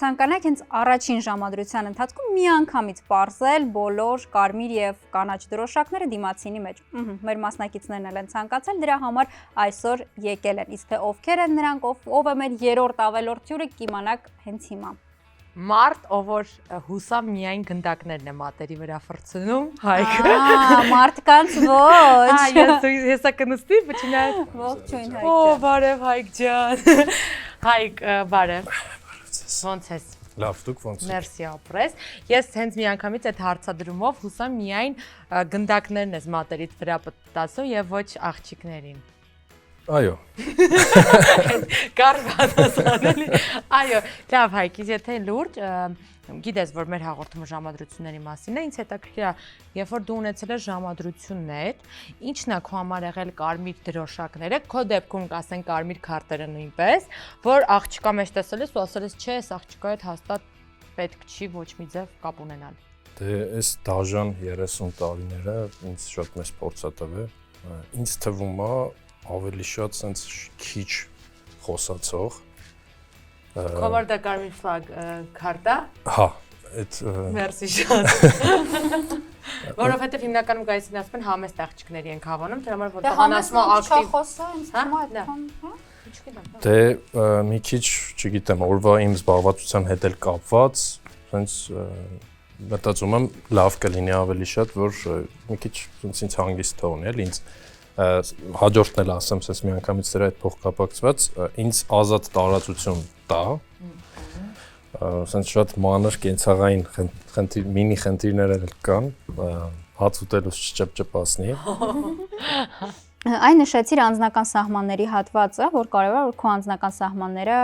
կցանկանայիք հենց առաջին ժամադրության ընթացքում մի անգամից պարզել բոլոր կարմիր եւ կանաչ դրոշակները դիմացինի մեջ։ Մեր մասնակիցներն էլ են ցանկացել, դրա համար այսօր եկել են։ Իսկ թե ովքեր են նրանք, ով է մեր երրորդ ավելորդ հյուրը, կիմանաք հենց հիմա։ Մարդ, ով որ հուսամ միայն գնդակներն է մատերի վրա ֆրցնում, Հայկ։ Մարդկանց ոչ։ Ես կնստի, բջինա։ Ողջույն Հայկ։ Օ, բարև Հայկ ջան։ Հայկ, բարև։ Ոնց ես։ Լավ, դուք ոնց եք։ Մերսի ապրես։ Ես հենց մի անգամից այդ հարցադրումով հուսամ միայն գնդակներն ես մատերից վրա պտտացում եւ ոչ աղջիկներին։ Այո։ Կարվանասանելի։ Այո, լավ Հայկ, եթե լուրջ, գիտես, որ մեր հաղորդումը ժամադրությունների մասին է, ինձ հետաքրքիր է, երբ որ դու ունեցել ես ժամադրություններ, ինչն է քո համար եղել կարմիր դրոշակները, քո դեպքում կասեն կարմիր քարտերը նույնպես, որ աղջկա մեջ տեսել ես ու ասել ես, չէ, այս աղջկա հետ հաստատ պետք չի ոչ մի ձև կապ ունենալ։ Դե այս դաժան 30 տարիները ինձ շատ մեծ փորձ է տվել։ Ինձ թվում է ավելի շատ sense քիչ խոսացող։ Քովար դա կարմիր ֆլագ քարտա։ Հա, այդ Մերսի շատ։ Որովհետև հիմնականում գայսին ասում են համեստ աղջիկների են հավանում, դրա համար որ տղան ասում է ակտիվ։ Դե մի քիչ, չգիտեմ, օրվա իմ զբաղվածության հետ էլ կապված, sense մտածում եմ լավ կլինի ավելի շատ, որ մի քիչ sense ինձ հանգիստ թողնի էլ ինձ հաջորդն էլ ասեմ, sense մի անգամից դրա հետ փոխկապակցված, ինձ ազատ տարածություն տա, sense շատ մանր կենցաղային մինի խնդիրներ էլ կան, հաց ուտելուց չճպճպացնի։ Այն նշեցիր անձնական սահմանների հատվածը, որ կարևոր է որ քո անձնական սահմանները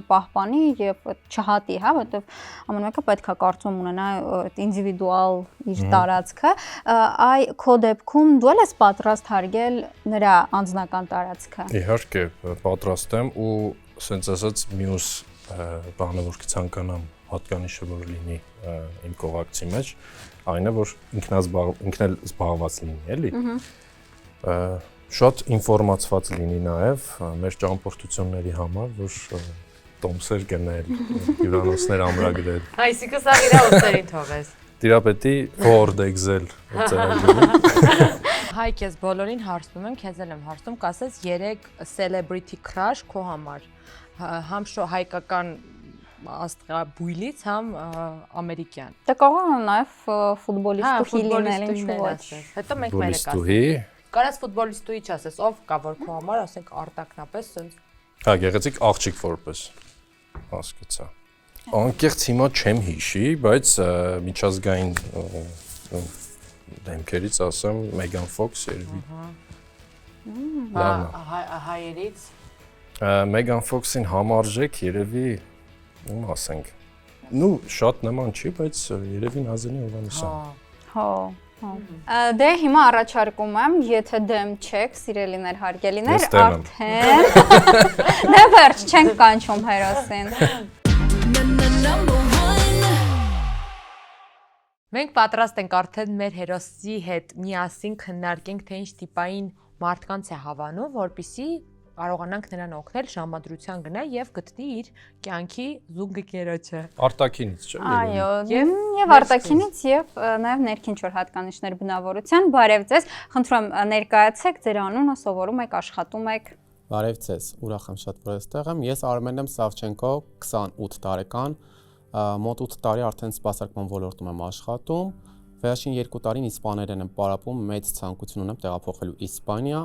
պահպանի եւ չհատի, հա, որովհետեւ ամեն մեկը պետք է կարծում ունենա այդ ինդիվիդուալ իր տարածքը, այ քո դեպքում դու ես պատրաստ հարգել նրա անձնական տարածքը։ Իհարկե, պատրաստ եմ ու ասենց ասած մյուս բանը որ կցանկանամ հատկանիշը որ լինի իմ կողակցի մեջ, այն է որ ինքն էլ զբաղված լինի, էլի։ Շատ ինֆորմացված լինի նաև մեր ճամփորդությունների համար, որ տոմսեր գնել, հյուրանոցներ ամրագրել։ Այսինքն սա իր ուսերին թողես։ Տիրապետի Word, Excel ծրագրում։ Հայկ, ես բոլորին հարցնում եմ, քեզ էլ եմ հարցնում, կասես 3 celebrity crush քո համար։ Համ հայկական աստղաբույլից, համ ամերիկյան։ Դա կարող է նաև ֆուտբոլիստուհի լինել, ինչ ոչ։ Հետո մենք մերը կասենք։ Կարաս ֆուտբոլիստուհի չասես, ով կա որ քո համար, ասենք արտակնապես սենց։ Հա, գեղեցիկ աղջիկ որպես հասկացա։ Անկեղծ հիմա չեմ հիշի, բայց միջազգային դեմքերից ասեմ Մեգան Ֆոքս երևի։ Հայերից Մեգան Ֆոքսին համարժեք երևի ում ասենք։ Նու շատ նման չի, բայց երևի Նազենի Հովհաննիսյան։ Հա։ Դե հիմա առաջարկում եմ, եթե դեմ չեք, սիրելիներ, հարգելիներ, արդեն դե վերջ չենք կանչում հերոսին։ Մենք պատրաստ ենք արդեն մեր հերոսի հետ միասին քննարկենք, թե ինչ տիպային մարդկանց է հավանում, որպեսզի կարողանանք նրան օգնել ժամադրության գնա եւ գտնի իր կյանքի զուգընկերոջը։ Արտաքինից, չէ՞։ Այո, եւ արտաքինից եւ նաեւ ներքին չոր հատկանիշներ բնավորության։ Բարև ձեզ։ Խնդրում եմ ներկայացեք ձեր անունը, սովորում եք, աշխատում եք։ Բարև ձեզ, ուրախ եմ շատ որ այստեղ եմ։ Ես Արմեն եմ Սավչենկո, 28 տարեկան, մոտ 8 տարի արդեն սպասարկման ոլորտում եմ աշխատում։ Վերջին 2 տարին իսպաներեն եմ պարապում, մեծ ցանկություն ունեմ տեղափոխելու Իսպանիա։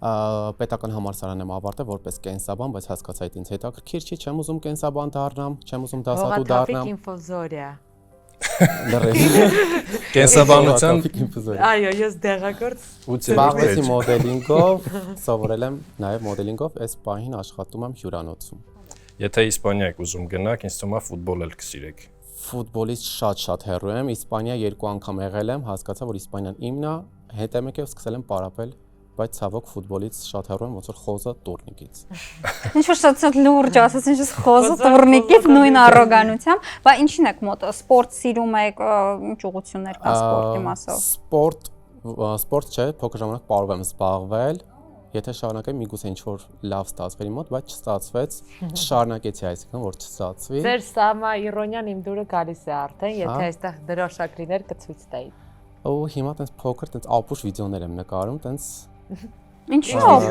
Պետական համալսարան եմ ավարտել որպես կենսաբան, բայց հասկացա այդ ինձ հետաքրքիր չի, չեմ ուզում կենսաբան դառնամ, չեմ ուզում դասատու դառնամ։ Ինֆոզորիա։ Կենսաբանության Այո, ես դեղագործ զբաղվեցի մոդելինգով, սովորել եմ նաև մոդելինգով, այս պահին աշխատում եմ հյուրանոցում։ Եթե Իսպանիա եք ուզում գնաք, ինձ թվում է ֆուտբոլ էլ կսիրեք։ Ֆուտբոլից շատ հեռու եմ, Իսպանիա 2 անգամ եղել եմ, հասկացա որ Իսպանիան իմն է, հետ եմ եկել սկսել եմ պարապել բայց ցավոք ֆուտբոլից շատ հեռու եմ, ոնց որ խոզը տուրնիկից։ Ինչ որ շատ լուրջ ասես, ինչ որ խոզը տուրնիկից նույն առոգանությամբ, բայց ինչին եք մոտ սպորտ սիրում եք, ինչ ուղղություններ կան սպորտի մասով։ Սպորտ չէ, փոքր ժամանակ կարող եմ զբաղվել, եթե շարունակեի միգուցե ինչ որ լավ ստացվեր իմ մոտ, բայց չստացվեց, չշարունակեցի, այսինքն որ չստացվի։ Ձեր սամա իրոնյան իմ դուրը գալիս է արդեն, եթե այստեղ դրոշակ լիներ կցույց տայի։ Ու հիմա տենց փոքր տենց ապուշ վիդեոներ եմ նկարում, տենց Ինչո՞վ։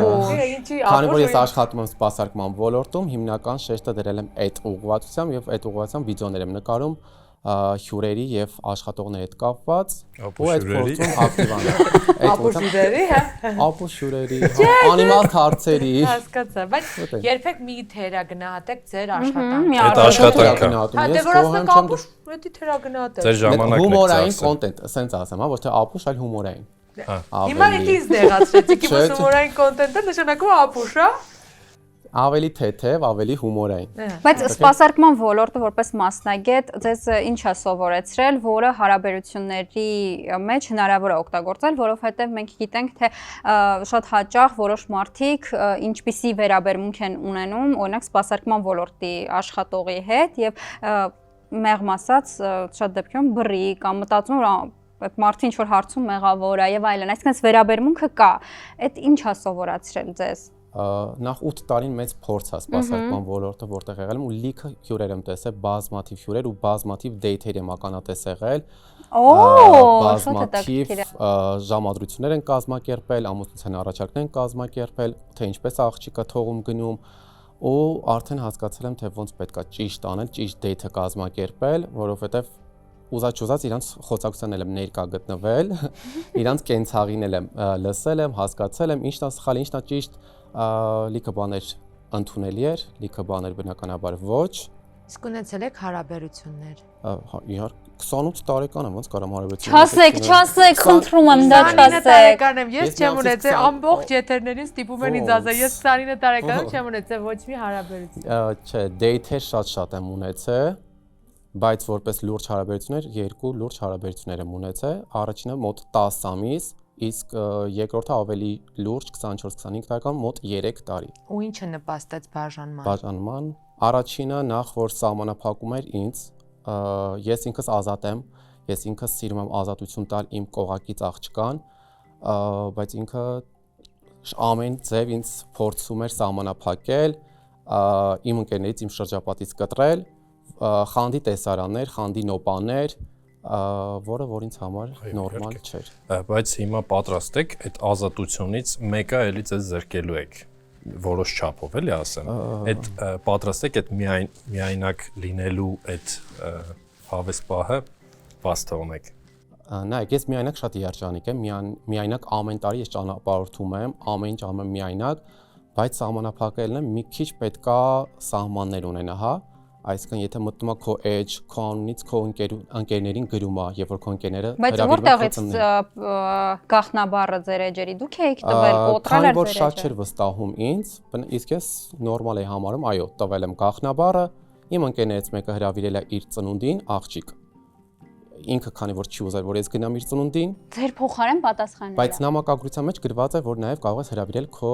Ինչի քանի որ ես աշխատում եմ սպասարկման ոլորտում, հիմնական շեշտը դրել եմ այդ ուղղվածությամբ եւ այդ ուղղվածությամբ վիդեոներ եմ նկարում հյուրերի եւ աշխատողների հետ կապված ու այդ փորձում ակտիվան եմ։ ապուշ հյուրերի, հա։ Ապուշ հյուրերի, անիմաստ հարցերի։ Հասկացա, բայց երբեք մի թերագնահատեք ձեր Այդ աշխատանքը։ աշխատանքը։ Հա, դե որ ասեք ապուշ, դա թերագնահատեք։ Ձեր ժամանակն է։ Հումորային կոնտենտ, ասենց ասեմ, հա, ոչ թե ապուշ, այլ հումորային։ Հիմա ինձ նեղացրեցիք, իմ հումորային կոնտենտը նշանակում է ապուշ, հա։ Ավելի թեթև, ավելի հումորային։ Բայց սպասարկման ոլորտը որպես մասնագետ ձեզ ինչ է սովորեցրել, որը հարաբերությունների մեջ հնարավոր է օգտագործել, որովհետև մենք գիտենք, թե շատ հաճախ որոշ մարդիկ ինչպիսի վերաբերմունք են ունենում, օրինակ սպասարկման ոլորտի աշխատողի հետ եւ մեղմ ասած շատ դեպքերում բռի կամ մտածում որ այդ մարդը ինչ որ հարցում մեղավոր է եւ այլն, այսինքն վերաբերմունքը կա։ Այդ ինչ է սովորացրել ձեզ։ Նախ 8 տարին մեծ փորձ է սպասարկման ոլորտը, որտեղ եղել եմ ու լիքը հյուրեր եմ տեսել, բազմաթիվ հյուրեր ու բազմաթիվ դեյթեր եմ ականատես եղել։ Բազմաթիվ ժամադրություններ են կազմակերպել, ամուսնության առաջարկներ են կազմակերպել, թե ինչպես աղջիկը թողում գնում ու արդեն հասկացել եմ, թե ոնց պետքա ճիշտ անել, ճիշտ դեյթը կազմակերպել, որովհետև ուզած իրանց խոսակցության եմ ներկա գտնվել, իրանց կենցաղին եմ լսել եմ, հասկացել եմ, ինչն է սխալ, ինչն է ճիշտ, լիքը բաներ ընդունելի էր, լիքը բաներ բնականաբար ոչ։ Իսկ ունեցել եք հարաբերություններ։ Իհարկե 28 տարեկան եմ, ոնց կարամ հարաբերություններ։ Չասեք, խնդրում եմ, դա չասեք։ տարեկան եմ, ես չեմ ունեցել ամբողջ եթերներին ստիպում են ինձ ասել, ես 29 տարեկան եմ, չեմ ունեցել ոչ մի հարաբերություն։ Չէ, դեյթեր շատ եմ ունեցել, բայց որպես լուրջ հարաբերություններ, երկու լուրջ հարաբերություններ եմ ունեցել, առաջինը մոտ 10 ամիս, իսկ երկրորդը ավելի լուրջ 24-25 տարեկան մոտ 3 տարի։ Ու ինչը նպաստեց բաժանման։ Բաժանման առաջինը նախ որ սահմանափակում էր ինձ, ես ինքս ազատ եմ, ես ինքս սիրում եմ ազատություն տալ իմ կողակից աղջկան, բայց ինքը ամեն ձև ինձ փորձում էր սահմանափակել, իմ ընկերներից, իմ շրջապատից կտրել, խանդի տեսարաններ, խանդի նոպաներ, որ ինձ համար նորմալ չէր։ Բայց հիմա պատրաստ եք այդ ազատությունից մեկը էլի ձեզ զրկելու եք որոշ չափով էլի ասեմ։ Այդ պատրաստ եք այդ միայնակ լինելու այդ հավես պահը բաց թողնեք։ Նայեք, ես միայնակ շատ երջանիկ եմ, միայնակ ամեն տարի ես ճանապարհորդում եմ, ամեն ինչ անում եմ միայնակ, բայց սահմանափակելն է մի քիչ պետքա սահմաններ ունենա, հա։ Այսինքն եթե մտնում է քո edge, քո անունից քո ընկերներին գրում է, երբ որ քո ընկերները բայց որտեղից գախնաբառը ձեր էջերի դուք եք տվել, կոտրել եք ձեր էջը։ Քանի որ շատ չէր վստահում ինձ, իսկ ես նորմալ էի համարում, այո, տվել եմ գախնաբառը, իմ ընկերներից մեկը հրավիրել է իր ծնունդին աղջիկ։ Ինքը քանի որ չի ուզել, որ ես գնամ իր ծնունդին, ձեր փոխարեն պատասխանել։ բայց նամակագրության մեջ գրված է, որ նաև կարող ես հրավիրել քո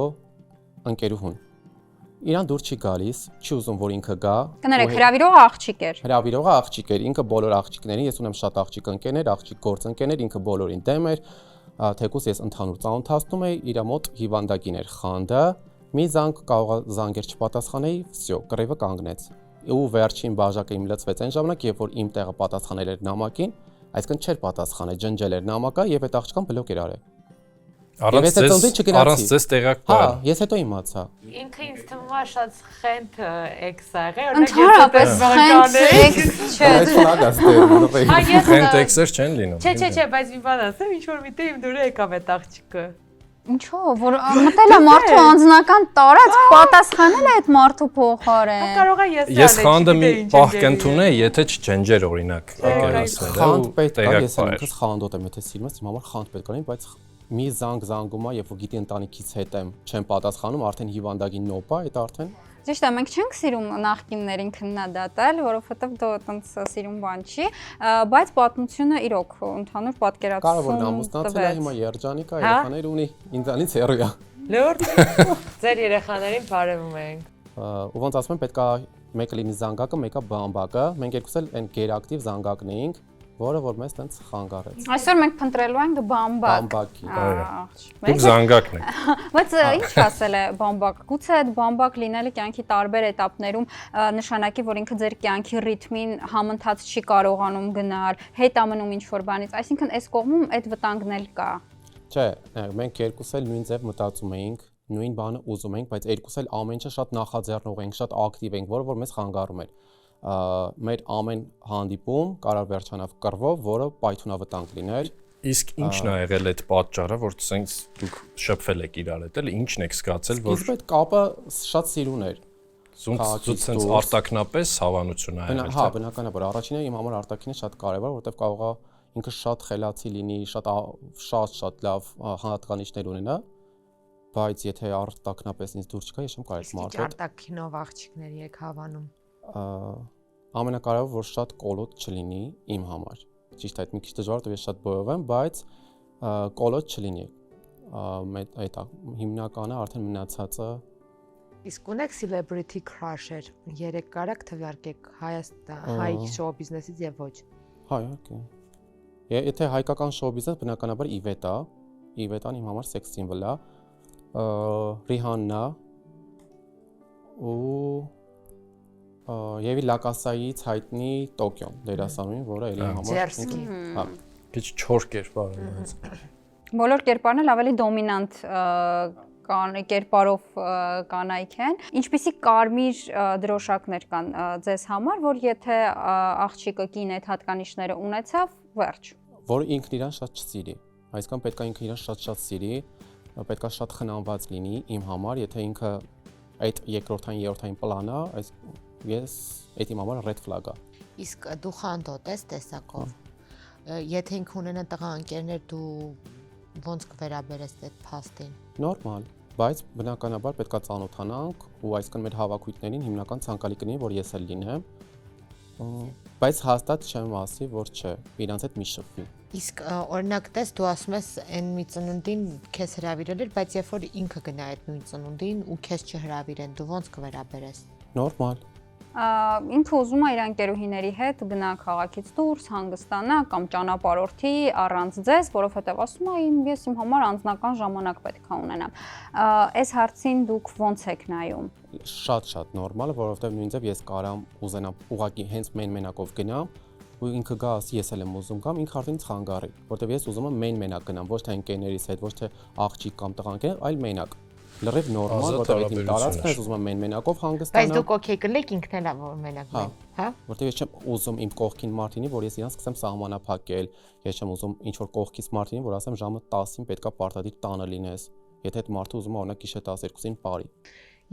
ընկերուհուն։ Իրան դուր չի գալիս, չի ուզում որ ինքը գա։ Կներեք, հրավիրողը աղջիկ էր։ Հրավիրողը աղջիկ էր, ինքը բոլոր աղջիկներին, ես ունեմ շատ աղջիկ ընկերներ, աղջիկ գործընկերներ, ինքը բոլորին դեմ էր, թեկուզ ես ընդհանուր ծանոթացնում էի, իր մոտ հիվանդագին էր խանդը, մի զանգ կարող զանգեր չպատասխանեի, վсё, կռիվը կանգնեց։ Ու վերջին բաժակը իմ լծվեց այն ժամանակ, երբ որ իմ տեղը պատասխանել էր նամակին, այսինքն չէր պատասխանել, ջնջել էր նամակը եւ այդ աղջկան բլոկ էր արել։ Առանց ձեզ տեղակ բան։ Հա, ես հետո իմացա։ Ինքը ինձ թվում է շատ խենթ էքս ա եղել, ընդհանրապես խենթ էքս չէ։ Խենթ էքսեր չեն լինում։ Չէ, բայց մի բան ասեմ, ինչ որ միտեղ իմ դուրը եկավ այդ աղջիկը։ Ինչո՞վ, որ մտել է մարդու անձնական տարածք, պատասխանել է այդ մարդու փոխարեն։ Կարող է ես խանդը մի պահ կընդունեի, եթե չջնջեր օրինակ եկեղեցիները։ Խանդ պետք է, ես ինքս խանդոտ եմ, եթե սիրում ես, իմ համար խանդ պետք է, բայց մի զանգում է, երբ որ գիտի ընտանիքից հետ եմ, չեմ պատասխանում, արդեն հիվանդագին նոպա, այդ արդեն։ Ճիշտ է, մենք չենք սիրում նախկիններին քննադատել, որովհետև դա այտենց սիրուն բան չի, բայց պատմությունը իրոք ընդհանուր պատկերացում կարող որ ամուսնացել է, հիմա երջանիկ է, երեխաներ ունի, ինձանից հեռու է։ Լուրջ։ Ձեր երեխաներին բարևում ենք։ Ու ոնց ասում են, պետքա մեկը լինի զանգակը, մեկը բամբակը։ Մենք երկուսս էլ այն գերակտիվ զանգակն էինք։ որը որ մեզ տենց խանգարեց։ Այսօր մենք փնտրելու ենք բամբակ։ Բամբակի։ Դուք զանգակն եք։ Բայց ինչ ասել է բամբակ։ Գուցե այդ բամբակ լինելը կյանքի տարբեր этаպներում նշանակի, որ ինքը ձեր կյանքի ռիթմին համընթաց չի կարողանում գնալ, հետ ամնում ինչ որ բանից, այսինքն այս կողմում այդ վտանգն էլ կա։ Չէ, մենք երկուս էլ նույն ձև մտածում էինք, նույն բանը ուզում էինք, բայց երկուս էլ ամեն ինչը շատ նախաձեռնող էինք, շատ ակտիվ էինք, որը որ մեզ խանգարում էր։ Մեր ամեն հանդիպում կարող վերջանալ կռվով, որը պայթունավտանգ լիներ։ Իսկ ի՞նչն է եղել այդ պատճառը, որ ցենց դուք շփվել եք իրար հետ, էլի ի՞նչն եք զգացել, որ Իսկ այդ կապը շատ սիրուն էր։ ցենց ցենց արտակնապես հավանություն է եղել։ Հա, բնականաբար, առաջինը իմ համար արտաքինը շատ կարևոր, որովհետև կարող է ինքը շատ խելացի լինի, շատ լավ հատկանիշներ ունենա, բայց եթե արտակնապես ինձ դուրս չգա, ես չեմ կարող այդ մարդը։ Արտաքինով աղջիկների եք հավանում։ Ամենակարևորը որ շատ կոլոտ չլինի իմ համար։ Ճիշտ է, այդ մի քիչ դժվար է, ես շատ բոյով եմ, բայց կոլոտ չլինի։ Այդ հիմնականը արդեն մնացածը։ Իսկ ունեք celebrity crush-եր, երեք կարակ թվարկեք հայ շոու բիզնեսից եւ ոչ։ Հա, իհարկե։ Եթե հայկական շոու բիզնես բնականաբար Իվետա, Իվետան իմ համար սեքս սիմվոլ է, Ռիհաննա ու Եվի Լակասայից հայտնի Տոկիոն դերասանուհին, որը էլի իմ համար հա քիչ չոր կերպար է։ Բոլոր կերպարն էլ ավելի դոմինանտ կերպարով կանայք են։ Ինչպիսի կարմիր դրոշակներ կան ձեզ համար, որ եթե աղջիկը կին այդ հատկանիշները ունեցավ, վերջ։ Որ ինքն իրան շատ չսիրի։ Այսինքն պետք է ինքը իրան շատ սիրի, պետք է շատ խնամված լինի իմ համար, եթե ինքը այդ երկրորդային, երրորդային պլանա, այս ես այդ իմ համար red flag-ա։ Իսկ դու խանդոտ ես տեսակով։ Եթե ինքը ունենա տղա ընկերներ, դու ոնց կվերաբերես այդ փաստին։ Նորմալ, բայց բնականաբար պետքա ծանոթանանք ու այսինքն մեր հավաքույթներին հիմնական ցանկալի կլինի, որ ես էլ լինեմ։ Բայց հաստատ չեմ ասի, որ չէ, իրանց հետ մի շփվի։ Իսկ օրինակ տես դու ասում ես այն մի ծնունդին քեզ հրավիրել էր, բայց երբ որ ինքը գնա այդ նույն ծնունդին ու քեզ չհրավիրեն, դու ոնց կվերաբերես։ Նորմալ։ Ինքը ուզում է իր ընկերուհիների հետ գնա քաղաքից դուրս, հանգստանա կամ ճանապարհորդի առանց ձեզ, որովհետև ասում է ես իմ համար անձնական ժամանակ պետք է ունենամ։ Այս հարցին դուք ոնց եք նայում։ Շատ նորմալ է, որովհետև նույնիսկ ես կարամ ուզենամ ուղղակի հենց մենակով գնամ ու ինքը գա ասի ես էլ եմ ուզում կամ ինքը արդեն խանգարի, որովհետև ես ուզում եմ մենակ գնամ, ոչ թե ընկերներիս հետ, ոչ թե աղջիկ կամ տղաներ, այլ մենակ։ Լրիվ նորմալ, որովհետև իմ տարածքն է, ուզում եմ մենակով հանգստանալ։ Բայց դուք օքեյ կլեք ինքն էլ որ մենակ մեն, հա? Որովհետև ես չեմ ուզում իմ կողքին մարդինի, որ ես իրան սկսեմ սահմանափակել, ես չեմ ուզում ինչ որ կողքից մարդինի, որ ասեմ ժամը 10-ին պետքա պարտադիր տանը լինես, եթե այդ մարդը ուզում է օրինակ գիշեր 12-ին բարի։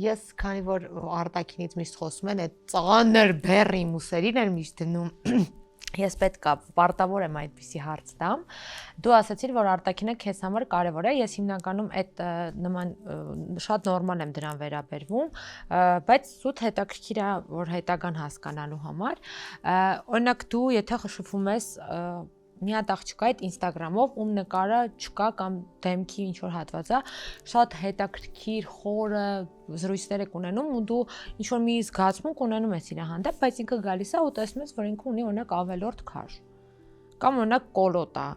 Ես քանի որ արտաքինից միշտ խոսում են, այդ ծղաներ բեռի մուսերին են միշտ դնում։ Ես պետք է պարտավոր եմ այդպիսի հարց տամ։ Դու ասացիր, որ արտաքինը քեզ համար կարևոր է, ես հիմնականում այդ նման շատ նորմալ եմ դրան վերաբերվում, բայց սուտ հետաքրքիր է, որ հետագան հասկանալու համար։ Օրինակ դու եթե շփվում ես մի հատ աղջկա այդ Instagram-ով, ում նկարը չկա կամ դեմքի ինչ որ հատված է, շատ հետաքրքիր, խորը զրույցներ եք ունենում ու դու ինչ որ մի զգացմունք ունենում ես իր հանդեպ, բայց ինքը գալիս է ու տեսնում ես, որ ինքը ունի օրինակ ավելորդ քաշ կամ օրինակ կոլոտ է։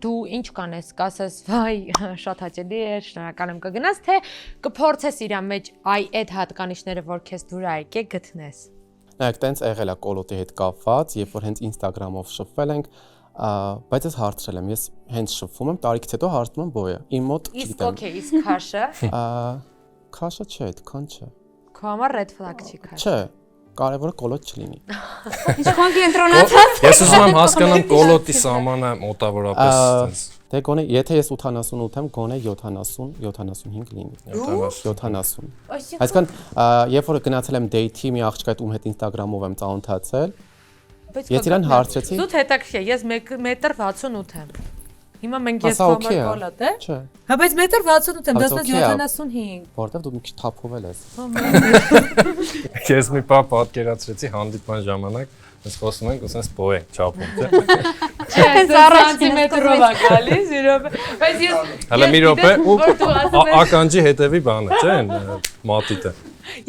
Դու ինչ կանես, կասես, վայ, շատ հաճելի է, շնորհակալ եմ կգնաս, թե կփորձես իր մեջ այդ հատկանիշները, որ քեզ դուր է եկե գտնես։ Նայեք, տենց եղել է կոլոտի հետ կապված, երբ որ հենց Instagram-ով շփվել ենք, բայց ես հարցրել եմ, ես հենց շփվում եմ, տարիքից հետո հարցնում եմ բոյը։ Իմ մոտ Իսկ գիտեմ։ օքեյ, իսկ քաշը։ Քաշը չէ, այդքան չէ։ Քո համար red flag չի քաշը։ Չէ, կարևորը կոլոտ չլինի։ Ինչքան կենտրոնացած։ Ես ուզում եմ հասկանամ կոլոտի սահմանը մոտավորապես այդպես։ Դե գոնե, եթե ես 88 եմ, գոնե 70-75 լինի։ 70։ Այսինքն, երբ որ գնացել եմ դեյթի մի աղջկա հետ ում հետ Instagram-ով եմ ծանոթացել, ես իրան հարցրեցի։ Զուտ հետաքրքիր է, ես 1.68 եմ։ Հիմա մենք ես համար կոլոտ է։ Չէ։ Հա, բայց 1.68 եմ, դասնած 75։ Որտեվ դու մի քիչ թափովել ես։ Ես մի բան պատկերացրեցի հանդիպման ժամանակ, ես խոսում ենք, ասես բոյ ենք չափում, չէ։ Չէ, սանտիմետրով է գալիս, բայց ես Հələ մի րոպե ու ականջի հետևի բանը, չէ՞, մատիտը։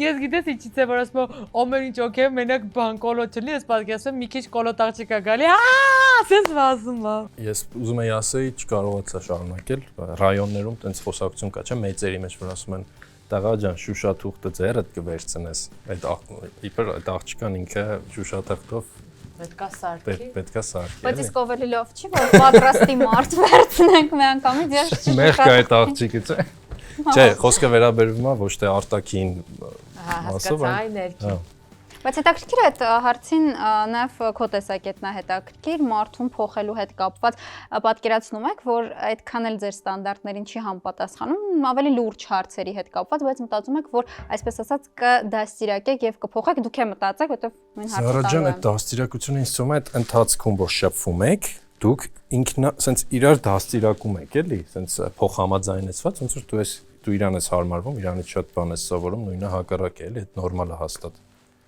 Ես գիտես ինչից է որ ասում ամեն ինչ օքեյ, մենակ բան կոլոտ չլինի, ես պատկերացնում մի քիչ կոլոտ աղջիկա գալի, ասես վազում է։ Ես ուզում եի ասեի, չկարողացա շարունակել, ռայոններում տենց խոսակցություն կա, չէ՞, մեծերի մեջ որ ասում են տղա ջան, շուշա թուղթը ձեռդ կվերցնես։ Իբր այդ աղջիկան ինքը շուշա թղթով Պետքա սարքի։ պետքա սարքի։ Բայց իսկ ովելի լավ չի, որ պատրաստի մարդ վերցնենք մի անգամից ես չի։ Մեղ կա այդ աղջիկը, չէ՞։ Չէ, խոսքը վերաբերվում է ոչ թե արտաքին հասկացա, այն ներքին։ Բայց հետաքրքիր է այդ հարցին նաև քո տեսակետն է հետաքրքիր մարդուն փոխելու հետ կապված պատկերացնում եք, որ այդքան էլ ձեր ստանդարտներին չի համապատասխանում, ավելի լուրջ հարցերի հետ կապված, բայց մտածում եք, որ այսպես ասած կդաստիարակեք եւ կփոխեք, դուք է մտածեք, որովհետեւ մեն հարցը Զարաջան այդ դաստիարակությունը ինձ թվում է այդ ընթացքում որ շփվում եք, դուք ինքնա սենց իրար դաստիարակում եք, էլի, սենց փոխհամաձայնեցված, ոնց որ դու իրան ես հարմարվում, իրանից շատ բան ես սովորում, նույնը հակառակ է, էլի, այդ նորմալ է հաստատ։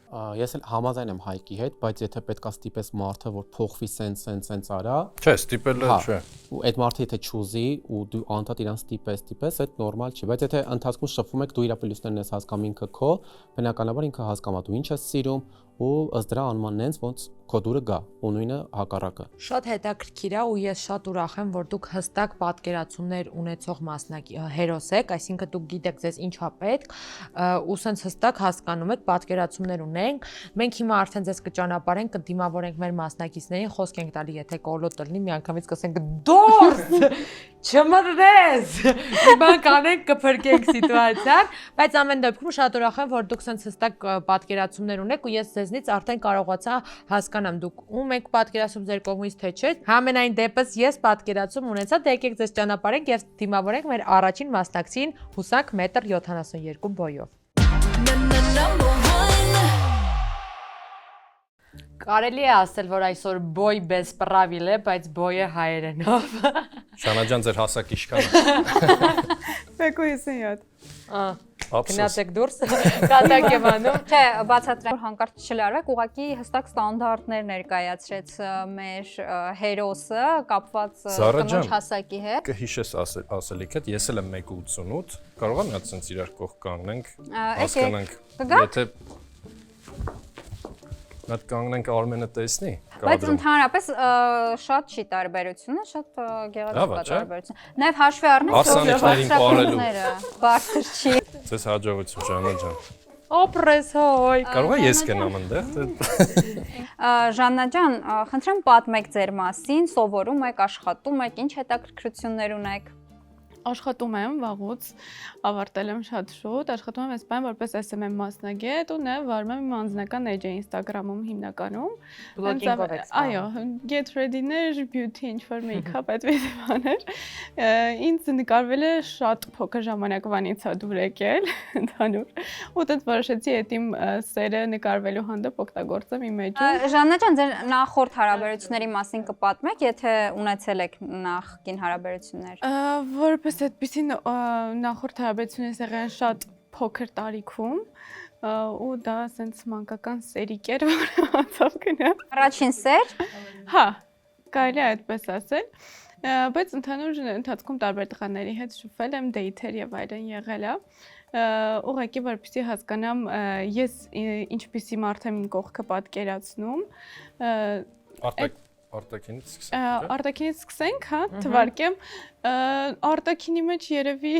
Ես էլ համաձայն եմ Հայկի հետ, բայց եթե պետքա ստիպես մարդը, որ փոխվի սենց արա, Չէ, ստիպելը չէ։ ու այդ մարդը եթե չուզի ու դու անդադ իրան ստիպես, այդ նորմալ չի, բայց եթե ընթացքում շփվում եք, դու իր պլյուսներն ես հասկանում ինքը քո, բնականաբար ինքը հասկանում է դու ինչ ես սիրում ու ըստ դրա անման նենց ոնց քո դուրը գա ու նույնը հակառակը։ Շատ հետաքրքիր է ու ես շատ ուրախ եմ, որ դուք հստակ պատկերացումներ ունեցող մասնակի հերոս եք, այսինքն դուք գիտեք ձեզ ինչա պետք, ու սենց հստակ հասկանում եք, պատկերացումներ ունենք։ Մենք հիմա արդեն ձեզ կճանապարհենք, կդիմավորենք մեր մասնակիցներին, խոսք ենք տալի, եթե կոլոտ լինի, միանգամից կասենք դուրս չմրես, բան կանենք, կփրկենք սիտուացիան, բայց ամեն դեպքում շատ ուրախ եմ, որ դուք սենց հստակ պատկերացումներ ունեք ու ես ձեզնից արդեն կարողացա հասկանամ դուք ում եք պատկերացում ձեր կողմից թե չէ։ Համենայն դեպս ես պատկերացում ունեցա, դե եկեք ձեզ ճանապարհենք եւ դիմավորենք մեր առաջին մասնակցին, հուսանք 1.72 m բոյով։ Կարելի է ասել, որ այսօր բոյ без правил է, բայց բոյը հայերենով։ Շանաջան ձեր հասակ իշքան է։ 1.57 Գնացեք դուրս, կատակ եմ անում։ Չէ, բացատրեմ հանկարծ չլարվեք, ուղղակի հստակ ստանդարտներ ներկայացրեց մեր հերոսը կապված կնոջ հասակի հետ։ Կհիշես ասելիքդ, ես էլ եմ 1.88, կարող եմ հատ սենց իրար կողք կանգնենք, հասկանանք, եթե Նատ կանգնենք Արմենը տեսնի։ Բայց ընդհանրապես շատ չի տարբերությունը, շատ գեղեցիկ տարբերություն։ Նաև հաշվի առնենք բարձր չի։ Ձեզ հաջողություն, Ժաննա ջան։ Օպրես հոյ։ Կարող է ես գնամ այնտեղ։ Ժաննա ջան, խնդրեմ պատմեք ձեր մասին, սովորում եք, աշխատում եք, ինչ հետաքրքրություններ ունեք։ Աշխատում եմ վաղուց, ավարտել եմ շատ շուտ, աշխատում եմ այսպես որպես SMM մասնագետ ու նաև վարում եմ իմ անձնական էջը Instagram-ում հիմնականում։ Բլոգինգով եք զբաղվում։ Այո, get ready-ներ, beauty, ինչ-որ make-up այդպես բաներ։ Ինձ նկարվել է շատ փոքր ժամանակվանից է դուր եկել, ընդհանուր։ Ու դեռ որոշեցի այդ իմ սերը նկարվելու հանդեպ օգտագործեմ իմ էջում։ Ժաննա ջան, ձեր նախորդ հարաբերությունների մասին կպատմեք, եթե ունեցել եք նախկին հարաբերություններ։ Որպես այդպիսի նախորդ հարաբերությունից եղան շատ փոքր տարիքում ու դա ասենց մանկական սերիկ էր, որ անցավ գնա։ Առաջին սեր։ Հա, կարելի է այդպես ասել, բայց ընդհանուր ընթացքում տարբեր տղաների հետ շփվել եմ, դեյթեր եւ այլն եղել է։ Ուղղակի որպեսզի հասկանամ ես ինչպիսի մարդ եմ իմ կողքը պատկերացնում։ Արտաքինից սկսենք։ Արտաքինից սկսենք, հա, թվարկեմ։ Արտաքինի մեջ երևի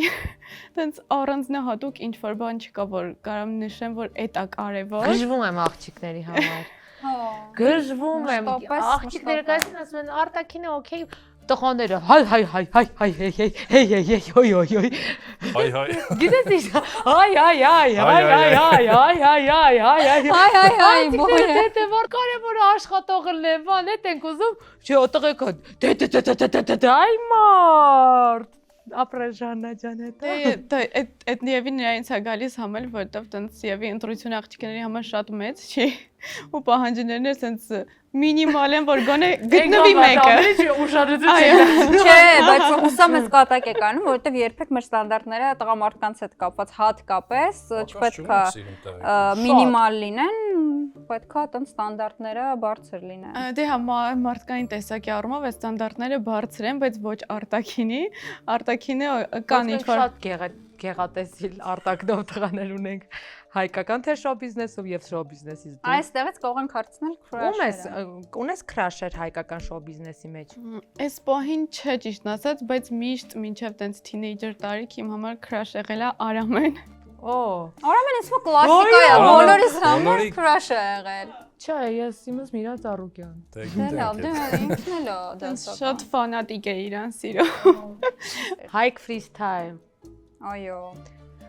տենց առանձնահատուկ ինչ-որ բան չկա, որ կարամ նշեմ, որ էդ է կարևոր։ Գժվում եմ աղջիկների համար։ Գժվում եմ։ Աղջիկները կասեն ասում են արտաքինը օքեյ, տղաները հայ հայ հայ հայ հայ հայ հայ հայ հայ հայ հոյ հոյ հոյ։ Հայ հայ։ Գիտես ինչ։ Հայ հայ հայ հայ հայ հայ հայ հայ հայ հայ հայ։ Հայ, բոյը։ Դե որ կարևոր աշխատողը Լևան է, տենք ուզում, չէ, օտղեկը։ Դե այ մարդ։ Ապրես Ժաննա ջան հետո։ Այդ նիևի նրանից է գալիս համել, որովհետև տենց եւի ընտրություն աղջիկների համար շատ մեծ չի ու պահանջներն էլ տենց մինիմալ են, որ գոնե գտնվի մեկը։ Ուշադրություն։ Չէ, բայց հուսամ ես կատակ եք անում, որովհետև երբեք մեր ստանդարտները տղամարդկանց հետ կապված հատկապես չպետք է մինիմալ լինեն։ պետքա այդն ստանդարտները բարձր լինեն։ Դե հա մարդկային տեսակի առումով այս ստանդարտները բարձր են, բայց ոչ արտաքինը կան ինչ-որ շատ գեղատեսիլ արտակնով տղաներ ունենք հայկական թե շոու բիզնեսով եւ շոու բիզնեսից դու։ Այստեղից կարող ենք հարցնել քրաշերը։ Ունես քրաշեր հայկական շոու բիզնեսի մեջ։ Այս պահին չէ ճիշտ ասած, բայց միշտ մինչև տենց թինեյջեր տարիք իմ համար քրաշ եղել է Արամեն։ Օ, Արամեն ինձ կլասիկա է, բոլորիս համար բոլորի- քրաշ է եղել։ չէ, ես իմս Միրա Ծառուկյան։ Դե լավ, դե ինքն էլ է դա։ Շատ ֆանատիկ է իրան սիրում։ Hike freestyle։ Այո։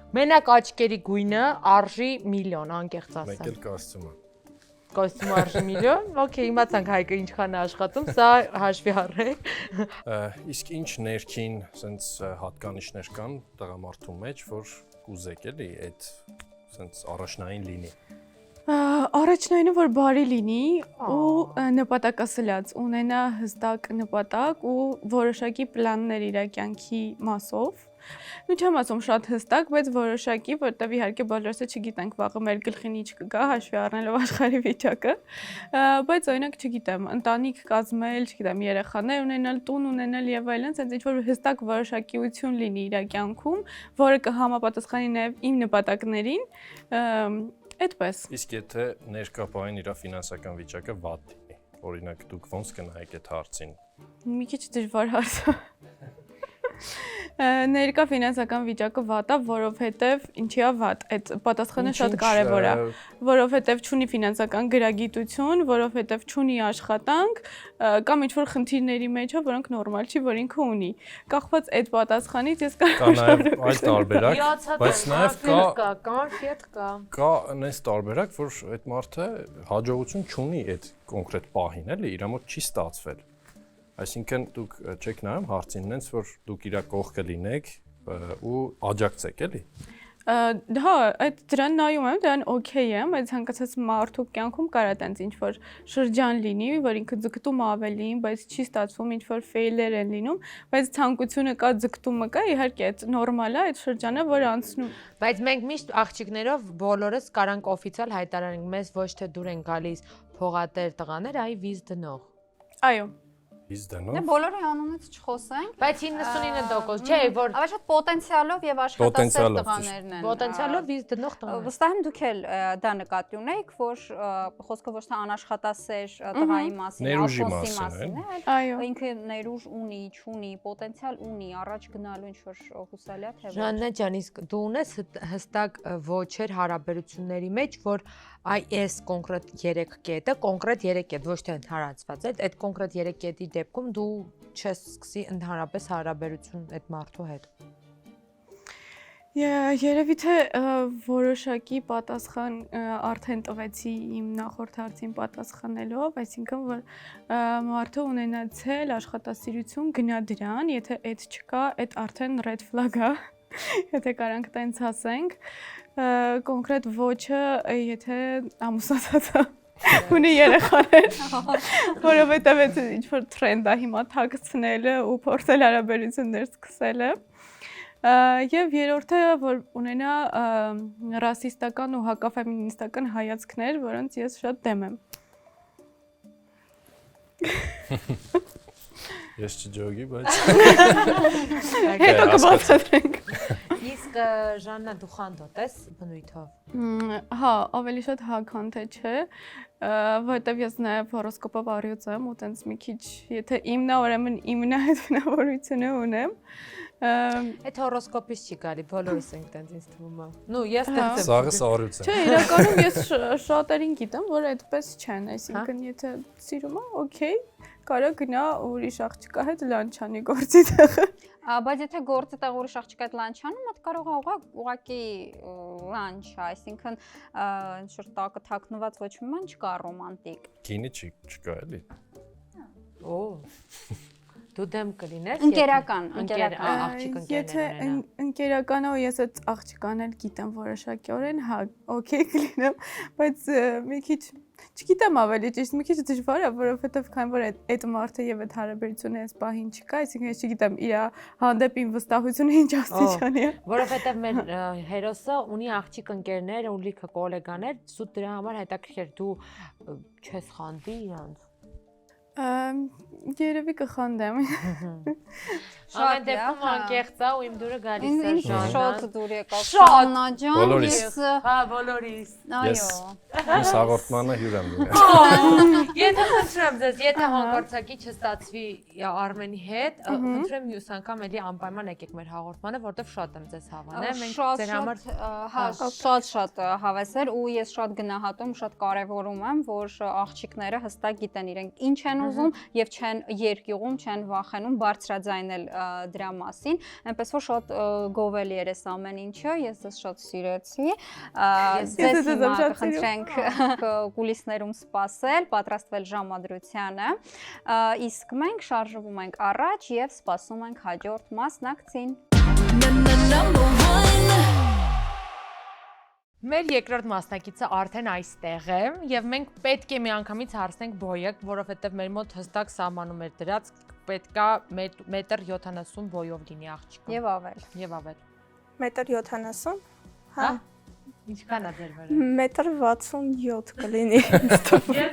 Մենակ աչքերի գույնը արժի միլիոն, անկեղծ Մեկ ասեմ։ էլ կոստյումը։ Կոստյում արժի միլիոն։ Okay, իմացանք Հայկը ինչքան է աշխատում, սա հաշվի առեք։ Իսկ ինչ ներքին սենց հատկանիշներ կան տղամարդու մեջ, որ կուզեք էլի այդ սենց առաջնային լինի։ Առաջնայինը որ բարի լինի ու նպատակասլաց, ունենա հստակ նպատակ ու որոշակի պլաններ իր կյանքի մասով։ Ու չեմ ասում շատ հստակ, բայց որոշակի, որտեվ իհարկե բոլորս չգիտենք վաղը մեր գլխին ինչ կգա, հաշվի առնելով աշխարհի վիճակը, բայց օրինակ չգիտեմ, ընտանիք կազմել, չգիտեմ, երեխաներ ունենալ, տուն ունենալ եւ այլն, ասենց ինչ որ հստակ որոշակիություն լինի իր կյանքում, որը կհամապատասխանի նաեւ իմ նպատակներին, այդպես։ Իսկ եթե ներկապային իր ֆինանսական վիճակը վատ լինի, օրինակ դուք ոնց կնայեք այդ հարցին։ Մի քիչ դժվար հարց է։ Ներկա ֆինանսական վիճակը վատ է, որովհետև ինչի է վատ։ Այդ պատասխանը շատ կարևոր է, որովհետև չունի ֆինանսական գրագիտություն, որովհետև չունի աշխատանք, կամ ինչ-որ խնդիրների մեջ է, որոնք նորմալ չի, որ ինքը ունի։ Կախված այդ պատասխանից ես Կա նաև այլ տարբերակ, բայց նաև կա կոնֆետ կա։ կա այնպես տարբերակ, որ այդ մարդը հաջողություն չունի այդ կոնկրետ պահին, էլի, իր մոտ չի ստացվել։ Այսինքն դուք չեք նայում հարցին, այնց որ դուք իր կողքը լինեք ու աջակցեք, էլի։ Հա, այդ դրան նայում եմ, դրան օքեյ եմ, բայց հանկացած մարդու կյանքում կարա տենց ինչ-որ շրջան լինի, որ ինքը ձգտում ավելին, բայց չի ստացվում, ինչ-որ ֆեյլեր են լինում, բայց ցանկությունը կա, ձգտումը կա, իհարկե այդ նորմալ է, այդ շրջանը, որ անցնում։ Բայց մենք միշտ աղջիկներով բոլորս կարանք օֆիցիալ հայտարարենք, մեզ ոչ թե դուր են գալիս փողատեր տղաներ, այ վիզ դնող։ Այո։ Իսկ Դե դենով բոլորի անունից չխոսենք, Բայց 99% չէ, որ ավելի շատ պոտենցիալով եւ աշխատասեր տղաներն են։ պոտենցիալով վիզ դնող տղաներ։ Վստահ եմ դուք էլ դա նկատի ունեք, որ խոսքը ոչ թե անաշխատասեր տղայի մասին, Ներուժի Ալֆոնսի մասին, մասին է, Այո։ ինքը ներուժ ունի, չունի, պոտենցիալ ունի, առաջ գնալու ինչ-որ հուսալիա թե ոչ։ Ժաննա ջան, իսկ դու ունես հստակ ոչեր հարաբերությունների մեջ, որ այ այս կոնկրետ 3 կետը, կոնկրետ 3 կետ, ոչ թե ընդհանրացված է, այդ կոնկրետ 3 կետի դեպքում դու չես սկսի ընդհանրապես հարաբերություն այդ մարդու հետ։ Երևի թե որոշակի պատասխան արդեն տվեցի իմ նախորդ հարցին պատասխանելով, այսինքն որ մարդը ունենացել աշխատասիրություն գնա դրան, եթե այդ չկա, այդ արդեն red flag է, եթե կարանք տենց ասենք, կոնկրետ ոչը, եթե ամուսնացած է, ունի երեխաներ, որովհետև այդ ինչ-որ թրենդ է հիմա թաքցնելը ու փորձել հարաբերություններ սկսելը։ Եվ երրորդը, որ ունենա ռասիստական ու հակաֆեմինիստական հայացքներ, որոնց ես շատ դեմ եմ։ ես չջոգի, բայց Հետո կբացատրենք։ Իսկ Ժաննա դու խանդոտ ես բնույթով։ Հա, ավելի շատ հականթե չէ, որովհետև ես նաև հորոսկոպով առյուծ եմ ու տենց մի քիչ, եթե իմն է, ուրեմն իմն է այդ բնավորությունը ունեմ։ Այդ հորոսկոպից չի գալի, բոլորս ենք տենց ինձ թվում է։ Նու ես տենց եմ։ սաղը սարուց է։ Չէ, իրականում ես շատերին գիտեմ, որ այդպես չեն, այսինքն եթե սիրում է, օքեյ, կարա գնա ուրիշ աղջկա հետ լանչանի գործի տեղը։ Բայց եթե գործի տեղ ուրիշ աղջկա հետ լանչանում, այդ կարող է ուղղակի լանչ, այսինքն ինչ-որ տակը թաքնված ոչ մի բան չկա ռոմանտիկ։ Գինի չկա էլի։ Օ։ Դու դեմ կլինես Ընկերական աղջիկ Եթե ընկերներ ընկերականով ես այդ աղջկան էլ գիտեմ որոշակիորեն, հա, օքեյ կլինեմ, բայց մի քիչ չգիտեմ ավելի ճիշտ, մի քիչ դժվար է, որովհետև քանի որ այդ մարդը եւ այդ հարաբերությունը այս պահին չկա, այսինքն ես չգիտեմ իր հանդեպ իմ վստահությունը ինչ աստիճանի է։ Որովհետև մեր հերոսը ունի աղջիկ ընկերներ, ու լիքը գոլեգաներ, սուտ դրա համար հետաքրքիր դու չես խանդի իրանց։ Երևի կխանդեմ։ Ամեն դեպքում անկեղծ է ու իմ դուրը գալիս է Ժաննան։ Շատ դուր եկավ։ Շատ Ժաննա ջան, Բոլորիս։ ես Հա, բոլորիս։ Ես այո։ ես հաղորդմանը հյուր եմ դիմել։ Եթե խնդրեմ ձեզ, եթե հանկարծակի չստացվի Արմենի հետ, խնդրեմ մյուս անգամ էլի անպայման եկեք մեր հաղորդմանը, որտեվ շատ եմ ձեզ հավանել։ Մենք ձեր համար հա շատ հավեսեր ու ես շատ գնահատում, շատ կարևորում եմ, որ աղջիկները հստակ գիտեն իրենք ինչ են ուզում եւ չեն երկյուղում, չեն վախենում բարձրաձայնել դրա մասին, այնպես որ շատ գովելի էր այս ամեն ինչը, ես ձեզ շատ սիրեցի։ Ձեզ հիմա կխնդրենք կուլիսներում սպասել, պատրաստվել ժամադրությանը, իսկ մենք շարժվում ենք առաջ եւ սպասում ենք հաջորդ մասնակցին։ Մեր երկրորդ մասնակիցը արդեն այստեղ է եւ մենք պետք է միանգամից հարցնենք բոյը, որովհետեւ մեր մոտ հստակ սահմանում էր դրած պետքա 1.70 բոյով լինի աղջիկը։ Եվ ավել։ Եվ ավել։ 1.70 հա Ինչքան է ձեր վրա։ 1.67 կլինի։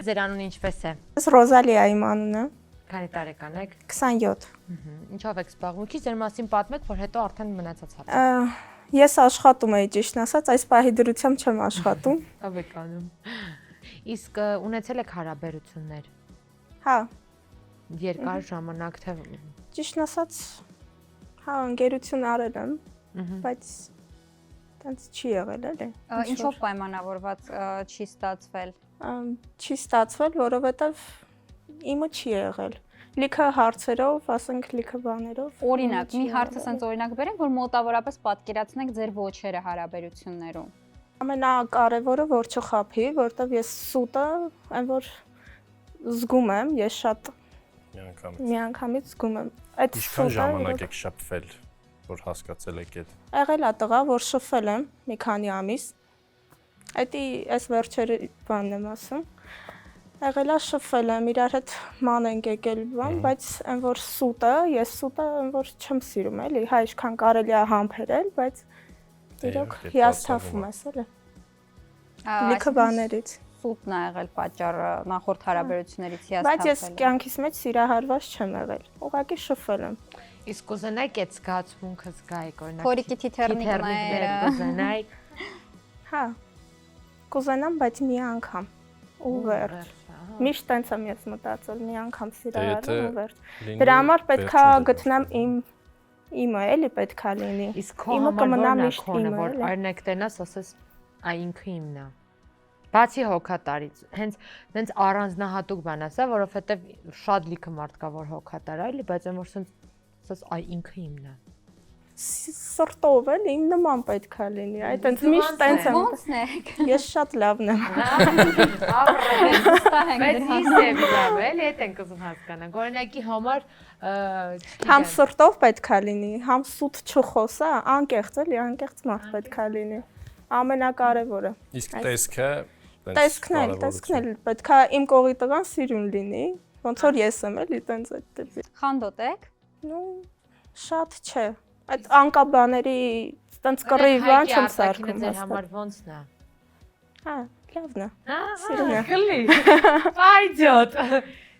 Ձեր անունը ինչպես է։ Ես Ռոզալիա իմ անունը, Քանի տարեկան եք։ 27։ Ինչով եք զբաղվում։ Քիչ ձեր մասին պատմեք, որ հետո արդեն մնացած հարցը։ Ես աշխատում եի ճիշտ ասած, այս պահի դրությամբ չեմ աշխատում։ Ավեկանում։ Իսկ ունեցել եք հարաբերություններ։ Հա, Երկար ժամանակ թե ճիշտ ասած, հա, ընկերություն արել եմ, բայց տենց չի եղել էլի։ Ինչով պայմանավորված չի ստացվել։ Չի ստացվել, որովհետև իմը չի եղել։ Լիքը հարցերով, ասենք լիքը բաներով։ Օրինակ, մի հարցը sense օրինակ բերենք, որ մոտավորապես պատկերացնենք ձեր ոչերը հարաբերություններում։ Ամենակարևորը որ չխափի, որտեվ ես սուտը, այն որ զգում եմ, ես շատ միանգամից զգում եմ։ Այդ Ինչքան ժամանակ եք շփվել, որ հասկացել եք այդ։ Եղել է տղա, որ շփվել եմ մի քանի ամիս։ Այս վերջերը բանն եմ ասում։ Եղել է շփվել եմ, իրար հետ ման ենք եկել բան, բայց այն որ սուտը, ես սուտը այն որ չեմ սիրում էլի, հա ինչքան կարելի է համբերել, բայց իրոք հիասթափում ես էլի։ Լիքը բաներից։ Սուտն է եղել պատճառը նախորդ հարաբերություններից հիասթափել։ Բայց ես կյանքիս մեջ սիրահարված չեմ եղել։ Ուղղակի շփվել եմ։ Իսկ կուզենայիք այդ զգացմունքը զգայիք, օրինակ։ Փորիկի թիթեռնիկները կուզենայիք։ Հա։ Կուզենամ, բայց մի անգամ։ Ու վերջ։ Միշտ տենց եմ ես մտածել, մի անգամ սիրահարվում ու վերջ։ Դրա համար պետքա գտնեմ իմը, էլի պետքա լինի։ Իսկ քո համար ո՞րն է, որ արնեք տենաս, ասես, այ ինքը իմն է։ Բացի հոգատարից, հենց առանձնահատուկ բան ասա, որովհետև շատ լիքը մարդ կա, որ հոգատար է, էլի, բայց այն որ ասես, այ ինքը իմն է։ Սրտով էլ իմ նման պետքա լինի, այդ տենց միշտ տենց եմ։ ո՞նցն եք։ Ես շատ լավն եմ։ Բայց իսկ լավ է, էլի այդ ենք ուզում հասկանանք։ Օրինակի համար Համ սրտով պետքա լինի, համ սուտ չխոսա, անկեղծ էլի, անկեղծ մարդ պետքա լինի։ Ամենակարևորը։ Իսկ տեսքը Տեսքն էլ պետքա իմ կողի տղան սիրուն լինի, ոնց որ ես եմ էլի տենց այդ տիպի։ Խանդոտ եք։ Ну, շատ չէ։ Այդ անկաբաների տենց կռիվ բան չեմ սարքում։ Ձեր համար ո՞նցն է։ Հա, լավն է։ Սիրուն է։ Գլի։ Այջոտ։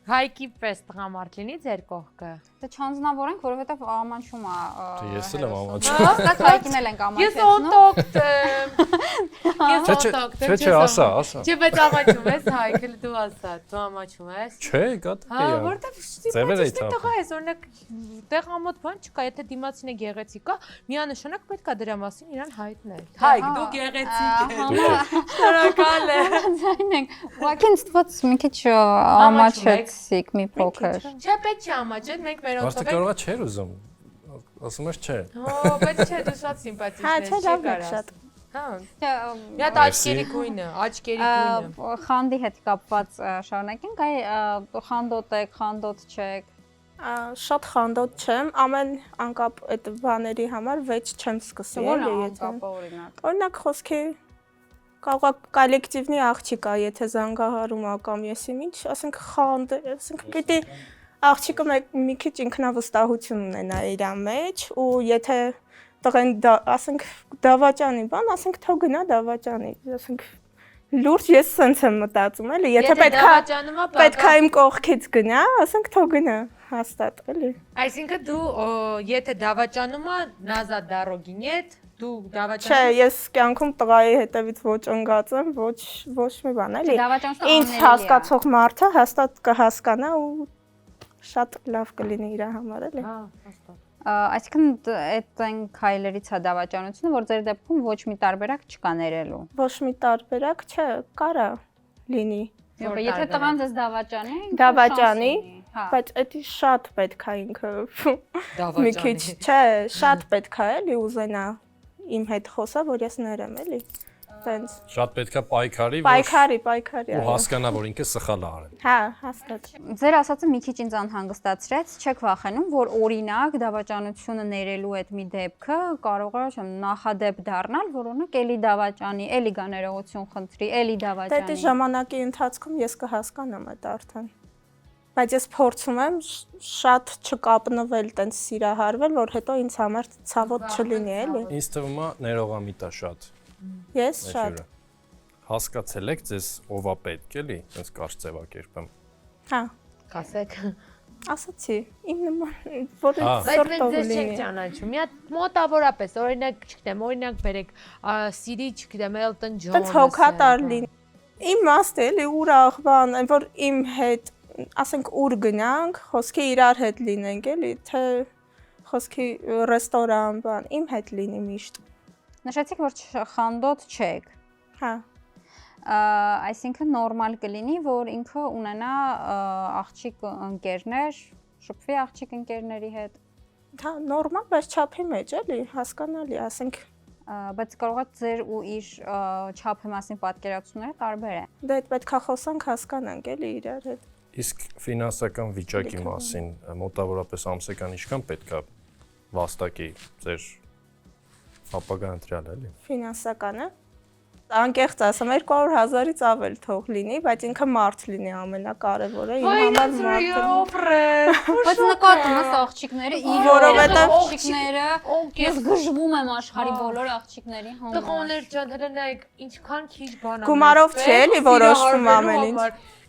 Հայկի պես տղամարդ լինի ձեր կողքը։ Դե չանձնավորենք, որովհետև ամանչում է։ Ես էլ եմ ամանչում։ Հստակ հայկին էլ ենք Ես ամանչեցնում։ օտոկտ եմ։ Չէ, ասա։ Չէ, բայց ամաչում ես, Հայկը դու ասա, դու ամաչում ես։ Չէ, գատ Հա, որտեվ Ձևեր էի ստի տղա ես, օրինակ տեղամոտ բան չկա, եթե դիմացին է գեղեցիկ է, միանշանակ պետք է դրա մասին իրան հայտնել։ Հայկ, դու գեղեցիկ ես։ Շնորհակալ եմ։ Ձայնենք։ Ուղղակի ինձ թվաց մի քիչ ամաչեցիք մի փոքր։ Չէ, պետք չէ ամաչել, մենք մեր Մարդը օտոկտ։ կարողա չէր ուզում։ Ասում ես չէ։ Հո, բայց չէ, դու շատ սիմպաթիկ Հա, ես, չէ, լավն է շատ։ Հա։ Մի հատ աչքերի գույնը, աչքերի գույնը։ Խանդի հետ կապված շարունակենք, այ խանդոտ եք, խանդոտ չեք։ Շատ խանդոտ չեմ, ամեն անկապ այդ բաների համար վեճ չեմ սկսի, Որն է էլի, անկապը օրինակ։ Օրինակ խոսքի կարող է կոլեկտիվնի աղջիկ է, եթե զանգահարում ա կամ եսի ինչ, ասենք խանդ, ասենք պիտի աղջիկը մի քիչ ինքնավստահություն ունենա իր մեջ ու եթե տղեն ասենք դավաճանի բան, ասենք թող գնա դավաճանի, ասենք լուրջ ես սենց եմ մտածում, էլի, եթե պետքա իմ կողքից գնա, ասենք թող գնա, հաստատ, էլի։ Այսինքն դու եթե դավաճանում ա назад дороги нет, դու Չէ, դավաճանում ես կյանքում տղայի հետևից ոչ ընկած եմ, ոչ մի բան, էլի։ Դավաճանությունը Ինձ հասկացող մարդը հաստատ կհասկանա ու շատ լավ կլինի իր համար, էլի։ Հա, հաստատ։ Այսինքն այդ այն քայլերից է դավաճանությունը, որ ձեր դեպքում ոչ մի տարբերակ չկա ներելու։ Ոչ մի տարբերակ չէ, կարա լինի։ Եթե տղան ձեզ դավաճանի, Դավաճանի, հա։ բայց դա շատ պետք է ինքը մի քիչ, Դավաճանի։ չէ, շատ պետք է էլի ուզենա իմ հետ խոսա, որ ես ներեմ, էլի։ Տենց Շատ պետքա պայքարի, պայքարի, ու այո։ հասկանա, որ ինքը սխալ է արել։ Հա, հաստատ։ Ձեր ասածը մի քիչ ինձ անհանգստացրեց, չեք վախենում, որ օրինակ դավաճանությունը ներելու այդ մի դեպքը կարող է, չեմ, նախադեպ դառնալ, որ օրինակ էլի դավաճանի, էլի գա ներողություն խնդրի, էլի Դա դավաճանի։ ժամանակի ընթացքում ես կհասկանամ այդ արդեն։ Բայց ես փորձում եմ շատ չկապնվել, տենց սիրահարվել, որ հետո ինձ համար ցավոտ չլինի, էլի։ Ինձ թվում է ներողամիտ է շատ։ Ես շատ։ Հասկացել եք ձեզ ով է պետք, էլի, այնպես կարճ ձևակերպեմ։ Հա, Կասեք։ ասացի, իմ նման որ Բայց մենք սորտով ձեզ չենք լինի։ ճանաչում։ Մի հատ մոտավորապես, օրինակ, չգիտեմ, օրինակ բերեք, Սիրի, չգիտեմ, Elton John-ը։ Տենց հոգատար լինի։ Իմ էլի ուրախ բան, այն որ իմ հետ, ասենք ուր գնանք, խոսքի իրար հետ լինենք, էլի, թե խոսքի ռեստորան բան, իմ հետ լինի միշտ։ Նշեցիք, որ խանդոտ չեք։ Հա, Այսինքն նորմալ կլինի, որ ինքը ունենա աղջիկ ընկերներ, շփվի աղջիկ ընկերների հետ, հա, նորմալ, բայց չափի մեջ, էլի, հասկանալի, ասենք, բայց կարող է ձեր ու իր չափի մասին պատկերացումները տարբեր են։ դա պետքա խոսանք, հասկանանք, էլի իրար հետ։ Իսկ ֆինանսական վիճակի մասին մոտավորապես ամսական ինչքան պետքա վաստակի ձեր ապագա ընտրյալը, էլի։ Ֆինանսականը անկեղծ ասեմ 200,000-ից ավել թող լինի, բայց ինքը մարդ լինի ամենակարևորը, իմ համար մարդը։ Բայց նկատում ես աղջիկները, իր Որովհետև աղջիկները, ես գժվում եմ աշխարհի բոլոր աղջիկների համար։ Տղաներ ջան, հələ նայեք, ինչքան քիչ բան ա։ Գումարով չէ, էլի որոշվում ամեն ինչ։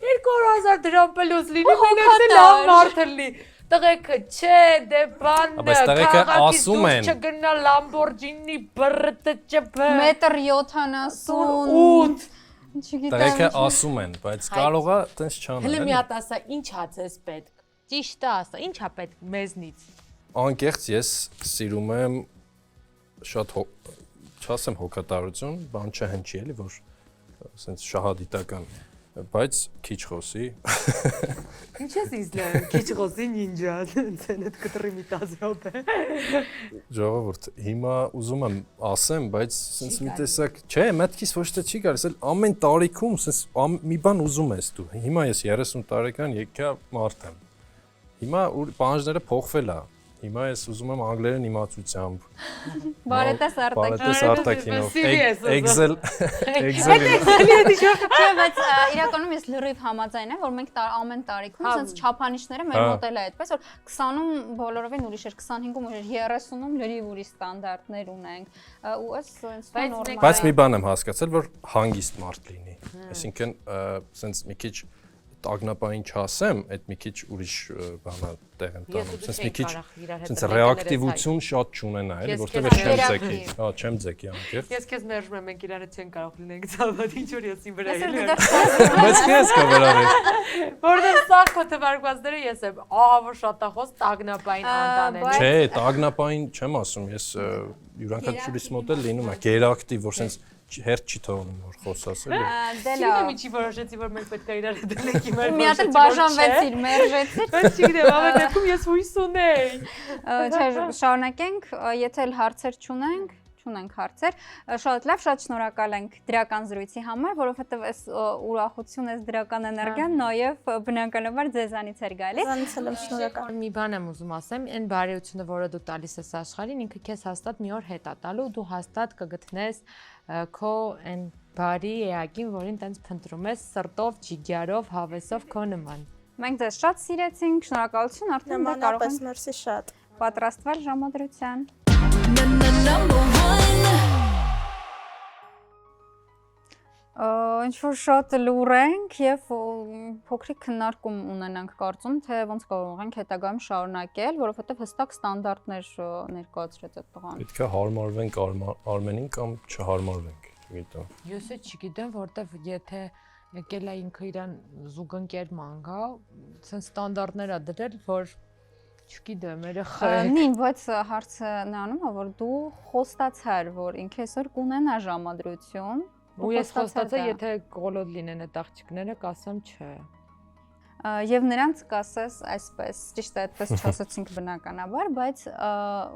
200,000 դրամ պլյուս լինի, մենակ լավ մարդ լինի։ Տղեկը չէ, դե բանը, Բայց տղեկը ասում են։ Չգնա Lamborghini BRTCB 1.78 Չգիտեմ։ Տղեկը ասում են, բայց կարող է տենց չանել, Հələ մի էլի։ հատ ասա, ինչ ա ձեզ պետք։ Ճիշտ է ասա, ինչ ա պետք մեզնից։ Անկեղծ ես սիրում եմ շատ չասեմ հոգատարություն, բան չհնչի էլի, որ ասենց շահադիտական, բայց քիչ խոսի։ Ինչ ես ինձ լավ, քիչ խոսի նինջա, ցենդ կտրի մի 10 րոպե։ Ժողովուրդ, հիմա ուզում եմ ասեմ, բայց ասենց մի տեսակ, չէ, մտքից ոչ թե չի գալիս, այլ ամեն տարիքում ասենց մի բան ուզում ես դու։ Հիմա ես 30 տարեկան եկա մարդ եմ։ Հիմա պահանջները փոխվել է։ Հիմա ես ուզում եմ անգլերեն իմացությամբ։ Բարետես Բարետես արտաքին։ արտաքինով։ Excel Չէ, բայց իրականում ես լրիվ համաձայն եմ, որ մենք ամեն տարիքում sense չափանիշները մեր մոդելը է այդպես, որ 20-ում բոլորովին ուրիշ էր, 25-ում ուրիշ, 30-ում լրիվ ուրիշ ստանդարտներ ունենք։ Ու այս sense նորմալ։ Բայց մի բան եմ հասկացել, որ հանգիստ մարդ լինի։ Այսինքն, sense մի քիչ տագնապային չասեմ, այդ մի քիչ ուրիշ բան է տեղ եմ տանում։ Sense մի քիչ sense ռեակտիվություն շատ չունենա, էլի, որտեղ չեմ ձեկի։ Հա, չեմ ձեկի անկեղծ։ Ես քեզ մերժում եմ, մենք իրար հետ չեն կարող լինենք ցավոտ, ինչ որ ես իմ վրա Ես եմ։ Բայց քեզ կվրավես։ Որտեղ սա քո թվարկվածները ես եմ, ահա որ շատախոս տագնապային անտանելի։ Չէ, տագնապային չեմ ասում, ես յուրաքանչյուրիս մոդել լինում է գերակտիվ, որ sense հերթ չի թողնում որ խոսաս էլի։ Դե Չգիտեմ լավ։ ինչի որոշեցի որ մենք պետք է իրար հետ լինենք իմ Մի հատ բաժանվեցիր, մերժեցիր։ Բայց չգիտեմ, ամեն դեպքում ես հույս ունեի։ Չէ, շարունակենք, եթե հարցեր չունենք, չունենք հարցեր։ Շատ լավ, շատ շնորհակալ ենք դրական զրույցի համար, որովհետև այս ուրախությունը, այս դրական էներգիան նաև բնականաբար ձեզանից էր գալիս։ Ձեզանից էլ եմ շնորհակալ։ Մի բան եմ ուզում ասեմ, այն բարեությունը, որը դու տալիս ես աշխարհին, ինքը քեզ հաստատ մի օր հետ է տալու, դու հաստատ կգտնես քո այն բարի էակին, որին տենց փնտրում ես սրտով, ջիգյարով, հավեսով քո նման։ Մենք ձեզ շատ սիրեցինք, շնորհակալություն, արդեն դե կարող Նմանապես ենք մերսի շատ։ պատրաստվել ժամադրության։ Ինչ որ շատ լուր ենք եւ փոքրիկ քննարկում ունենանք կարծում, թե ոնց կարող ենք հետագայում շարունակել, որովհետեւ հստակ ստանդարտներ ներկայացրեց այդ տղան։ Պետք է հարմարվենք Արմենին կամ չհարմարվենք, չգիտեմ։ Ես էլ չգիտեմ, որտեվ եթե եկել է ինքը իրան զուգընկերման գա, ցեն ստանդարտներ է դրել, որ չգիտեմ, երեխա։ Նին, բայց հարցը նրանում է, որ դու խոստացար, որ ինքը այսօր կունենա ժամադրություն։ Ու ես խոստացա, եթե կոլոդ լինեն այդ աղջիկները, կասեմ չէ։ Եվ նրանց կասես այսպես, ճիշտ է, այդպես չասացինք բնականաբար, բայց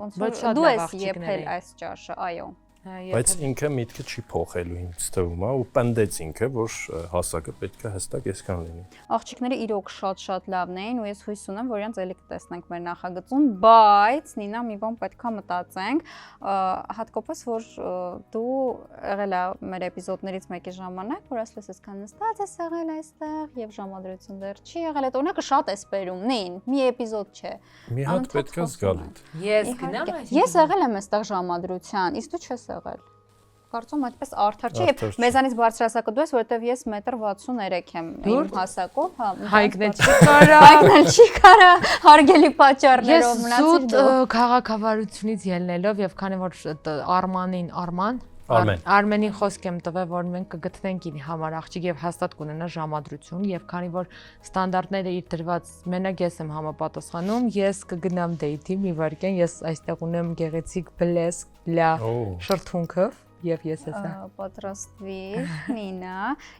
ոնց որ դու ես եփել այս ճաշը, այո։ Բայց ինքը միտքը չի փոխելու ինձ թվում է ու պնդեց ինքը, որ հասակը պետք է հստակ այսքան լինի։ Աղջիկները իրոք շատ լավն էին ու ես հույս ունեմ, որ իրանց ելի կտեսնենք մեր նախագծում, բայց Նինա մի բան պետքա մտածենք, հատկապես որ դու եղել է մեր էպիզոդներից մեկի ժամանակ, որ ասես այսքան նստած ես եղել այստեղ եւ ժամադրություն դեռ չի եղել, այդ օրինակը շատ էս բերում, Նին, մի էպիզոդ չէ։ Մի հատ պետք է զգալ։ Ես գնամ այս։ Ես եղել եմ այստեղ ժամադրության, իսկ դու չես եղել։ Կարծում այդպես արդար չի, եւ մեզանից բարձրահասակը դու ես, որովհետեւ ես 1.63 եմ իմ հասակով, հա։ Հայկն էլ չի կարա։ Հայկն էլ չի կարա հարգելի պատճառներով մնացի դու։ Ես քաղաքավարությունից ելնելով եւ քանի որ Արմենին խոսք եմ տվել, որ մենք կգտնենք իր համար աղջիկ եւ հաստատ կունենա ժամադրություն եւ քանի որ ստանդարտները իր դրված մենակ ես եմ համապատասխանում, ես կգնամ դեյթի մի վարքյան, ես այստեղ ունեմ գեղեցիկ բլեսկ լա շրթունքով եւ ես էսա պատրաստվիր Նինա,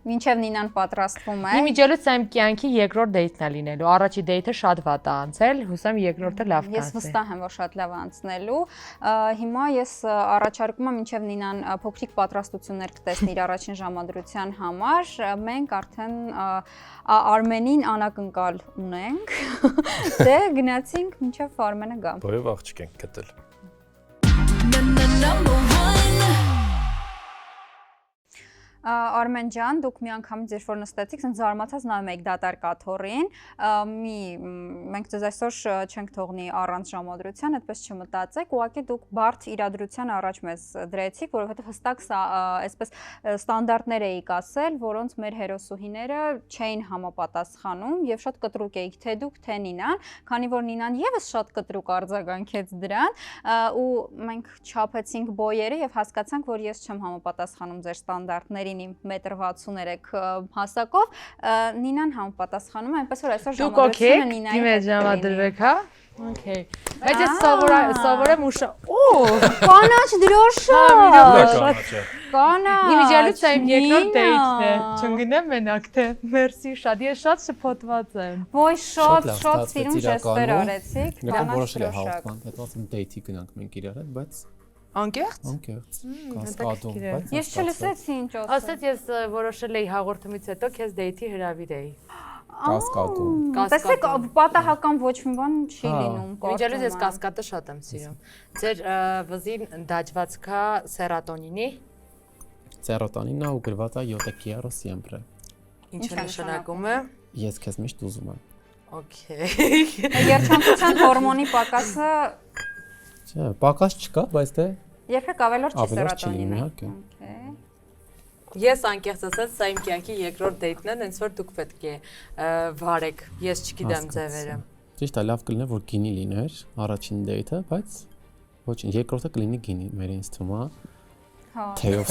մինչեւ Նինան պատրաստվում է։ Իմիջիալից իմ կյանքի երկրորդ դեյթն է լինելու։ Առաջի դեյթը շատ վատ է անցել, հուսամ երկրորդը լավ կանցնի։ Ես վստահ եմ, որ շատ լավ անցնելու։ Հիմա ես առաջարկում եմ մինչեւ Նինան փոքրիկ պատրաստություններ կտեսնի իր առաջին ժամադրության համար։ Մենք արդեն Արմենին անակնկալ ունենք։ Դե գնացինք մինչեւ Արմենը գա։ Բարև աղջիկ ենք գտել։ Արմեն ջան, դուք մի անգամից երբ որ նստեցիք, ասեն զարմացած նայում եք դատարկ աթոռին, մենք ձեզ այսօր չենք թողնի առանց ժամադրության, այդպես չմտածեք, ուղղակի դուք բարդ իրադրության առաջ մեզ դրեցիք, որովհետև հստակ այսպես ստանդարտներ էիք ասել, որոնց մեր հերոսուհիները չէին համապատասխանում եւ շատ կտրուկ էիք թե դուք, թե Նինան, քանի որ Նինան եւս շատ կտրուկ արձագանքեց դրան, ու մենք չափեցինք բոյերը եւ հասկացանք, որ ես չեմ համապատասխանում ձեր ստանդարտներին 1.63 հասակով, Նինան համապատասխանում է, այնպես որ այսօր ժամադրությունը Նինայի հետ ժամադրվեք, հա? Okay. Բայց ես սովորեմ ուշ։ Կանաչ դրոշը։ Կանաչ։ Իմիջիալից իմ երկրորդ դեյթն է։ Չգնամ մենակ թե։ Մերսի շատ, ես շատ շփոթված եմ։ Ոյ շատ սիրուն ժեստեր արեցիք։ Իրական որոշել է հաղթման, հետո ասում դեյթի գնանք մենք իրար հետ, բայց Անկեղծ։ Կասկադում, բայց ես չլսեցի ինչ ասաց։ Ասած ես որոշել էի հաղորդումից հետո քեզ դեյթի հրավիրեի։ Կասկադում։ Տեսեք, պատահական ոչ մի բան չի լինում։ Իմիջիալից ես կասկադը շատ եմ սիրում։ Ձեր վզին դաջված կա սերատոնինի։ Սերոտոնինը ու գրված է Yo siempre։ Ինչ նշանակում է։ Ես քեզ միշտ ուզում եմ։ Okay։ Երջանկության հորմոնի պակասը Չէ, պակաս չկա, բայց դե երբեք ավելորդ չի սերոտոնինը։ իհարկե։ Ես անկեղծ ասած, սա իմ կյանքի երկրորդ դեյթն է, հենց որ դուք պետք է վարեք։ Ես չգիտեմ ձևերը։ Ճիշտ է, լավ կլիներ, որ գինի լիներ առաջին դեյթը, բայց ոչինչ, երկրորդը կլինի գինի, մեր ինձ թվում է։ Թեյով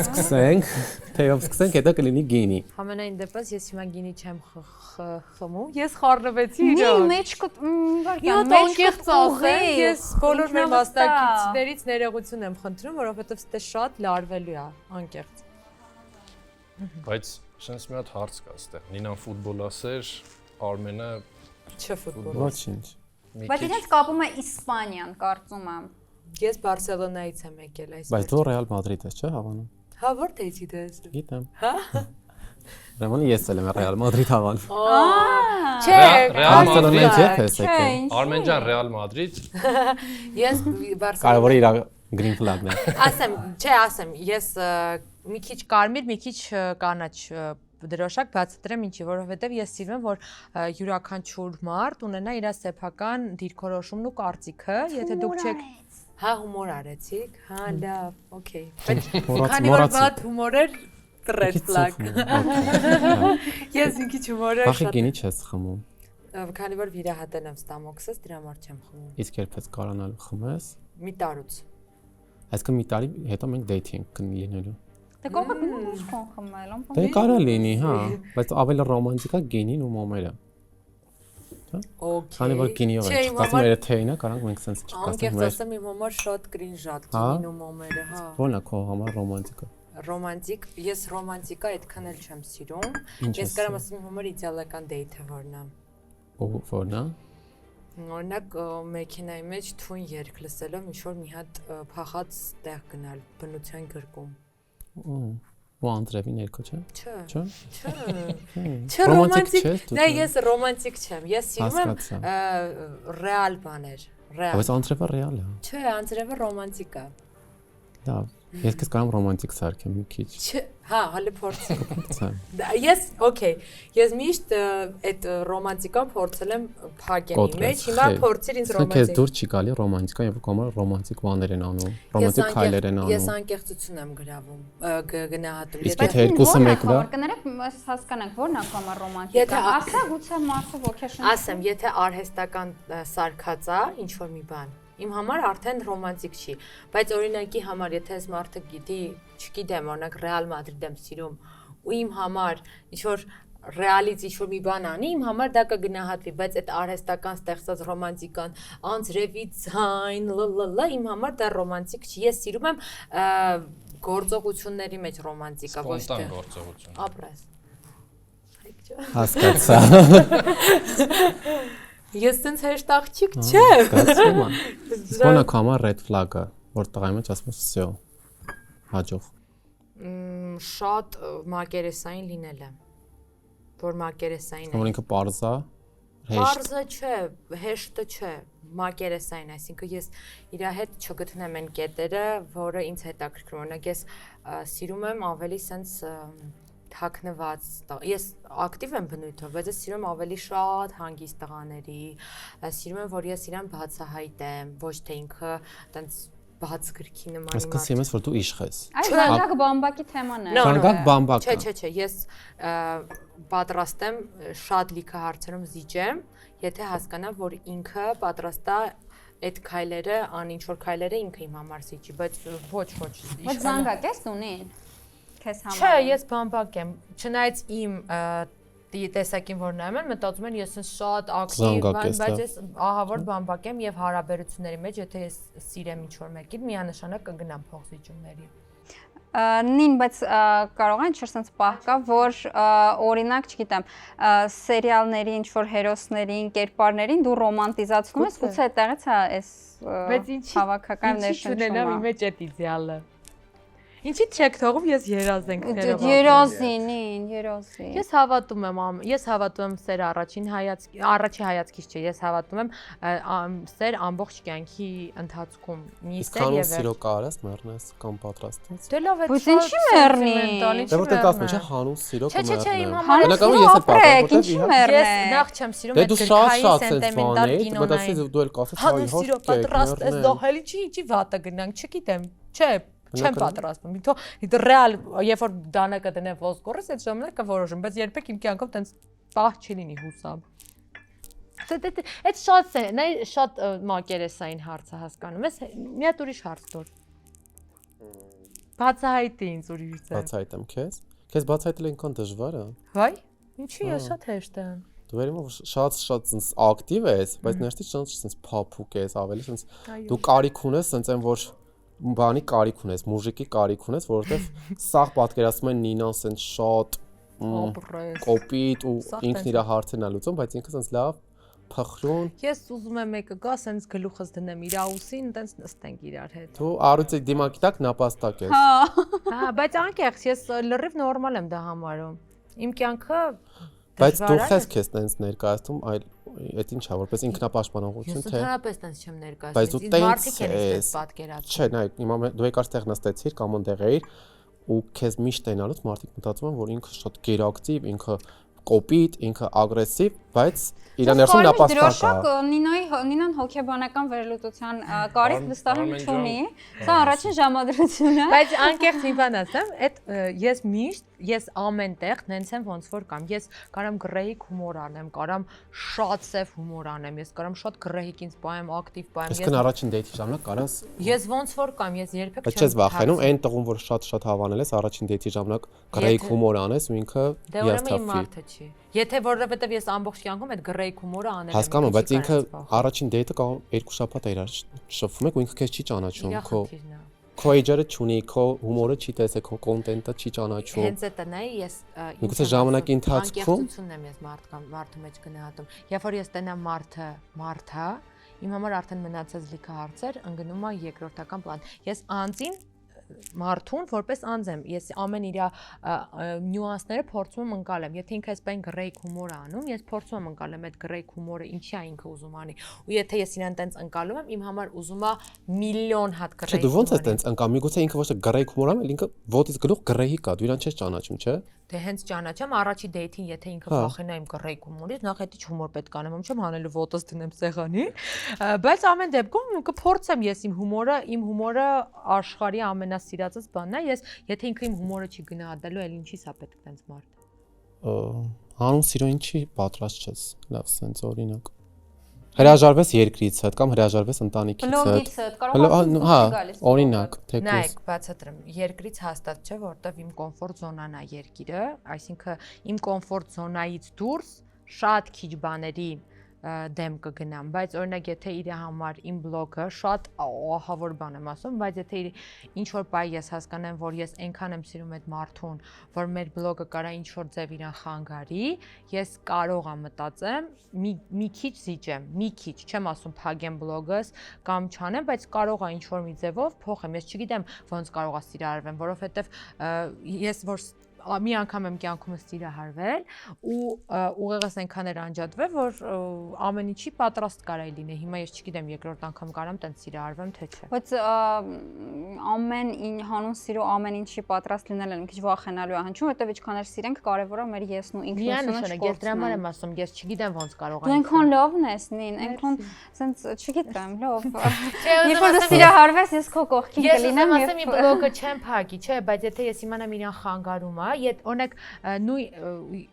սկսենք, հետո կլինի գինի։ Համենայն դեպս ես հիմա գինի չեմ խմում։ Ես խառնվեցի իրոք։ Մի մեջք անկեղծ ասեմ, ես բոլոր մեր մասնակիցներից ներողություն եմ խնդրում, որովհետև դա շատ լարվելու է, անկեղծ։ Բայց շենց մի հատ հարց կա այստեղ։ Նինան ֆուտբոլասեր, Արմենը Չէ ֆուտբոլ։ Ոչինչ։ Բայց իրենց կապում է Իսպանիան, կարծում եմ։ Ես Բարսելոնայից եմ եկել այս։ Բայց դու Ռեալ Մադրիդ ես, չէ՞, հավանում։ Հա, որտե՞ց գիտես։ Գիտեմ։ Հա։ Ուրեմն ես էլ եմ Ռեալ Մադրիդ հավանում։ Չէ, Բարսելոնայից երբ ես եկել։ Արմեն ջան, Ռեալ Մադրիդ։ Ես Կարևորը Բարսելոնա։ իր green flag-ն է։ Ասեմ, ես մի քիչ կարմիր, մի քիչ կանաչ դրոշակ բացատրեմ ինչի, որովհետև ես սիրում եմ, որ յուրաքանչյուր մարդ ունենա իր սեփական դիրքորոշումն ու կարծիքը, եթե դուք չեք հա հումոր արեցիք, հա լավ, օքեյ։ Բայց քանի որ բադ հումոր էր, red flag։ Ես մի քիչ հումորը Ախի շատ գինի չես խմում։ քանի որ վիրահատել եմ ստամոքսս, դրա համար չեմ խմում։ Իսկ երբ ես կարանալու խմես։ Մի տարուց։ Այսինքն մի տարի հետո մենք date ենք կլինելու։ Դե կողը գնում ես քոն խմել, ում Դե կարա լինի, հա, բայց ավելի ռոմանտիկ է գինին ու մոմերը։ Okay։ Քանի որ գինիով Չէ, ենք, իմ ասում համար- եմ թեյնա, կարանք մենք sense Անկեղծ չկասենք, ասեմ, իմ համար շատ կրինժ է Հա։ գինին ու մոմերը, հա։ ո՞րն է քո համար ռոմանտիկը։ Ռոմանտիկ, ես ռոմանտիկա այդքան էլ չեմ սիրում։ Ինչ Ես ես կարամ ասեմ իմ համար իդեալական դեյթը որն է։ Ու ո՞րն է։ Օրինակ մեքենայի մեջ թույն երգ լսելով ինչ որ մի հատ փախած տեղ գնալ բնության գրկում։ Ու Անդրևի ներքո չէ։ Չէ։ Չէ։ Չէ ռոմանտիկ։ չես դու։ Դե ես ռոմանտիկ չեմ։ Ես սիրում եմ Հասկացա։ ռեալ բաներ։ Ռեալ։ Բայց Անդրևը ռեալ է։ Չէ, անձրևը ռոմանտիկ է։ Լավ։ Ես քեզ կարամ ռոմանտիկ սարքեմ մի քիչ։ Չէ, հա, հələ փորձի։ Փորձեմ։ Ես, օքեյ, ես միշտ այդ ռոմանտիկան փորձել եմ փակենի մեջ, հիմա փորձիր ինձ Քեզ ռոմանտիկ։ դուր չի գալի ռոմանտիկան, երբ կոմը ռոմանտիկ բաներ են անում, ռոմանտիկ քայլեր են Ես անում։ անկեղծություն եմ գրավում, գնահատում։ Իսկ եթե երկուսը մեկն է, կներեք հասկանանք որն է կոմա ռոմանտիկ։ Եթե Ասա գուցե մարդը ոգեշնչի։ Ասեմ, եթե արհեստական սարքած է, ինչ որ մի բան, իմ համար արդեն ռոմանտիկ չի, բայց օրինակի համար, եթե այս մարդը գիտի, չգիտեմ, օրինակ Ռեալ Մադրիդ եմ սիրում, ու իմ համար ինչ որ ռեալից ինչ որ մի բան անի, իմ համար դա կգնահատվի, բայց այդ արհեստական ստեղծած ռոմանտիկան, անձրևի ձայն, լլլլա, իմ համար դա ռոմանտիկ չի։ Ես սիրում եմ գործողությունների մեջ ռոմանտիկա, ոչ թե գործողություն։ ապրես։ հասկացա։ Ես ցենց հեշտ աղջիկ չեմ։ Հասկացում եմ։ Սպոնը կամա red flag-ը, որ տղայի մեջ ասում ես всё։ Հաջող։ Շատ մակերեսային լինել է։ Որ մակերեսային Որ է։ ինքը parza, հեշտ։ Պարզը չէ, հեշտը չէ, մակերեսային, այսինքն ես իր հետ չգտնեմ այն կետերը, որը ինձ հետաքրքրում է։ Օրինակ ես սիրում եմ ավելի սենց թաքնված, ես ակտիվ եմ բնույթով, բայց ես սիրում եմ ավելի շատ հանգիստ տղաների, սիրում եմ, որ ես իրան բացահայտեմ, ոչ թե ինքը տենց բաց գրքի նման Այսինքն սիրում ես, որ դու իշխ ես։ Այս զանգակ բամբակի թեման է։ Զանգակ բամբակ է։ Չէ, ես պատրաստ եմ շատ լիքը հարցերում զիջեմ, եթե հասկանամ, որ ինքը պատրաստ է այդ քայլերը, ինչ որ քայլերը ինքը իմ համար զիջի, բայց ոչ։ Բայց զանգակ ես ունին։ Քեզ համար։ Չէ, ես բամբակ եմ։ Չնայած իմ տեսակին որ նայում են, մտածում են ես շատ ակտիվ եմ, բայց ես ահավոր բամբակ եմ եւ հարաբերությունների մեջ, եթե ես սիրեմ ինչ-որ մեկին, միանշանակ կգնամ փոխզիջումների։ Նին, բայց կարող են ինչ-որ պահ կա, որ օրինակ, չգիտեմ, սերիալների ինչ-որ հերոսներին, կերպարներին դու ռոմանտիզացնում ես, գուցե այդտեղից է այս հավաքական ներշնչումը։ Ինչի՞ մեջ այդ իդեալը։ Ինչի՞ չեք թողում ես երազենք ներողություն։ Երազին։ Ես հավատում եմ սեր առաջի հայացքից չէ, ես հավատում եմ սեր ամբողջ կյանքի ընթացքում նիստեր Իսկ եւ սիրո կարես մեռնես կամ պատրաստես։ Դե լավ է։ Բայց ինչի մեռնի։ Դե որտեղ ասում ես, հանուն սիրո Չէ, իմ կմեռնես։ համար Բնականում ես էլ պատրաստ, ինչի մեռնի։ ես նախ չեմ սիրում Դե այդ դու շատ գրքային սենս սենտիմենտալ բաներ, կինոնային։ մտածես դու էլ կասես, Հանուն սիրո պատրաստ ես դողելի չի վատը գնանք, չգիտեմ։ Չէ, չեմ պատրաստվում։ Իթո ռեալ, երբ որ դանակը դնեմ ոսկորս, այդ ժամանակ կորոշեմ, բայց երբեք իմ կյանքով տենց պահ չի լինի հուսամ։ Այդ շատ մակերեսային հարց է հասկանում ես, մի հատ ուրիշ հարց տոր։ Բացահայտի ինձ ուրիշ ձև։ Բացահայտեմ քեզ։ Քեզ բացահայտել այնքան դժվար է։ Վայ, ինչի՞ է շատ հեշտ է։ Դու վերիմով շատ sense ակտիվ ես, բայց ներսից շատ sense փափուկ ես, ավելի sense դու կարիք ունես, sense այն որ բանի կարիք ունես, մուժիկի կարիք ունես, որովհետև սաղ պատկերացնում են Նինան sense շատ կոպիտ ու ինքն իր հարցերն է լուծում, բայց ինքը sense լավ փխրուն։ Ես ուզում եմ մեկը գա, սենց գլուխս դնեմ իր աուսին, տենց նստենք իրար հետ։ Դու առուծի դիմակի տակ նապաստակ ես։ Հա, բայց անկեղծ, ես լրիվ նորմալ եմ դա համարում։ Իմ կյանքը Բայց դու խես քեզ տենց ներկայացնում, այլ այդ ինչա, որպես ինքնապաշտպանողություն թե։ Ես ընդհանրապես տենց չեմ Բայց դու ներկայացնում։ Մարդիկ են տենց այսպես պատկերացնում։ Չէ, նայ, հիմա դու եկար ստեղ նստեցիր կամ այնտեղ էիր ու քեզ միշտ տենալուց մարդիկ մտածում են, որ ինքը շատ գերակտիվ, ինքը կոպիտ, ինքը ագրեսիվ, բայց իր ներսում նապաստակ է։ Նինան հոգեբանական վերլուծության կարիք վստահում չունի։ Սա առաջին ժամադրությունն է։ Բայց անկեղծ մի բան ասեմ, այդ ես ամեն տեղ նենց եմ ոնց որ կամ ես կարամ գրեհիկ հումոր անեմ, կարամ շատ սև հումոր անեմ, ես կարամ շատ գրեհիկ ինձ պայեմ, ակտիվ պայեմ։ Իսկ առաջին դեյթի ժամանակ կարաս Ես ոնց որ կամ ես երբեք Բայց չես վախենում, այն տղուն, որ շատ հավանել ես, առաջին դեյթի ժամանակ գրեհիկ հումոր անես ու ինքը Դե ուրեմն իմ մարդը չի։ Եթե որովհետև ես ամբողջ կյանքում այդ գրեհիկ հումորը անել եմ։ Հասկանում, բայց ինքը առաջին դեյթը կամ 2 շաբաթ է իրար շփվում եք ու ինքը քեզ չի ճանաչում, քո էջերը չունի, քո հումորը չի տեսել, քո կոնտենտը չի ճանաչում։ Հենց այդ է, ես ինքս ժամանակի ընթացքում անկեղծությունն եմ ես մարդու մեջ գնահատում։ Երբ որ ես տենամ մարդը, իմ համար արդեն մնացած լիքը հարցեր ընկնում է երկրորդական պլան։ Ես անձին մարդուն որպես անձ եմ, ես ամեն իր նյուանսները փորձում եմ ընկալեմ։ Եթե ինքը այսպես գրեհիկ հումոր է անում, ես փորձում եմ ընկալեմ այդ գրեհիկ հումորը ինչի է ինքը ուզում անի։ Ու եթե ես իրան տենց ընկալում եմ, իմ համար ուզում է միլիոն հատ գրեհիկ։ Չէ, դու ոնց ես տենց ընկամ, միգուցե ինքը ոչ թե գրեհիկ հումոր անում, այլ ինքը ոտից գլուխ գրեհիկ է, դու իրան չես ճանաչում, չէ։ Դե հենց ճանաչեմ առաջի դեյթին, եթե ինքը փոխենա իմ գրեհիկ հումորից, նախ էդի հումոր պետք անեմ, չեմ հանելու ոտս դնեմ սեղանին, բայց ամեն դեպքում կփորձեմ ես իմ հումորը աշխարհի ամենասիրածս բանն է, ես եթե ինքը իմ հումորը չի գնահատելու, այլ ինչի՞ս է պետք տենց մարդ։ Հանուն սիրո ինչի պատրաստ չես, լավ սենց օրինակ։ Հրաժարվես երկրից հետ կամ հրաժարվես ընտանիքից հետ։ Հա, օրինակ, թեկուզ։ Նայեք, բացատրեմ, երկրից հաստատ չէ, որտեվ իմ կոմֆորտ զոնան է երկիրը, այսինքն իմ կոմֆորտ զոնայից դուրս շատ քիչ բաների դեմ կգնամ, բայց օրինակ եթե իր համար իմ բլոգը շատ ահավոր բան եմ ասում, բայց եթե ինչ որ բայ ես հասկանեմ, որ ես այնքան եմ սիրում այդ մարդուն, որ մեր բլոգը կարա ինչ որ ձև իրան խանգարի, ես կարող եմ մտածեմ, մի քիչ զիջեմ, մի քիչ, չեմ ասում փագեմ բլոգս կամ չանեմ, բայց կարող է ինչ որ մի ձևով փոխեմ, ես չգիտեմ ոնց կարող է սիրահարվեմ, որովհետև ես որ մի անգամ եմ կյանքումս սիրահարվել ու ուղեղս այնքան էր անջատվել, որ ամեն ինչի պատրաստ կարայի լինել։ Հիմա ես չգիտեմ երկրորդ անգամ կարամ տենց սիրահարվեմ, թե չէ։ Բայց հանուն սիրո ամեն ինչի պատրաստ լինելը մի քիչ վախենալու է հնչում, որտեղ ինչքան էլ սիրենք, կարևորը մեր եսն ու ինքնությունը չկորցնենք։ Ես դրա համար եմ ասում, ես չգիտեմ ոնց կարող եմ։ Դու այնքան լավն ես, նին, այնքան սենց չգիտեմ, լավ։ Երբ որ դու սիրահարվես, ես քո կողքին կլինեմ։ Ես ասեմ, իմ բլոգը չեմ փակի, չէ, բայց եթե ես իմանամ իրան խանգարում է, օրինակ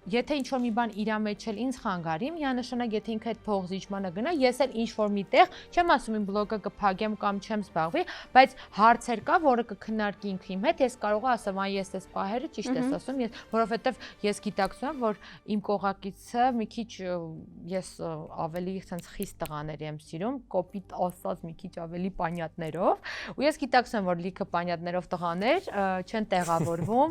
եթե ինչ որ մի բան իր մեջ էլ ինձ խանգարի, միանշանակ եթե ինքը այդ փողզիջմանը գնա, ես էլ ինչ որ միտեղ, չեմ ասում իմ բլոգը կփակեմ կամ չեմ զբաղվի, բայց հարցեր կա, որը կքննարկի ինքը իմ հետ, ես կարող եմ ասեմ, այ ես այս պահերը ճիշտ ես ասում, որովհետև ես գիտակցում եմ, որ իմ կողակիցը մի քիչ ես ավելի ցենց խիստ տղաների եմ սիրում, կոպիտ ասած մի քիչ ավելի պանյատներով, ու ես գիտակցում եմ, որ լիքը պանյատներով տղաներ չեն տեղավորվում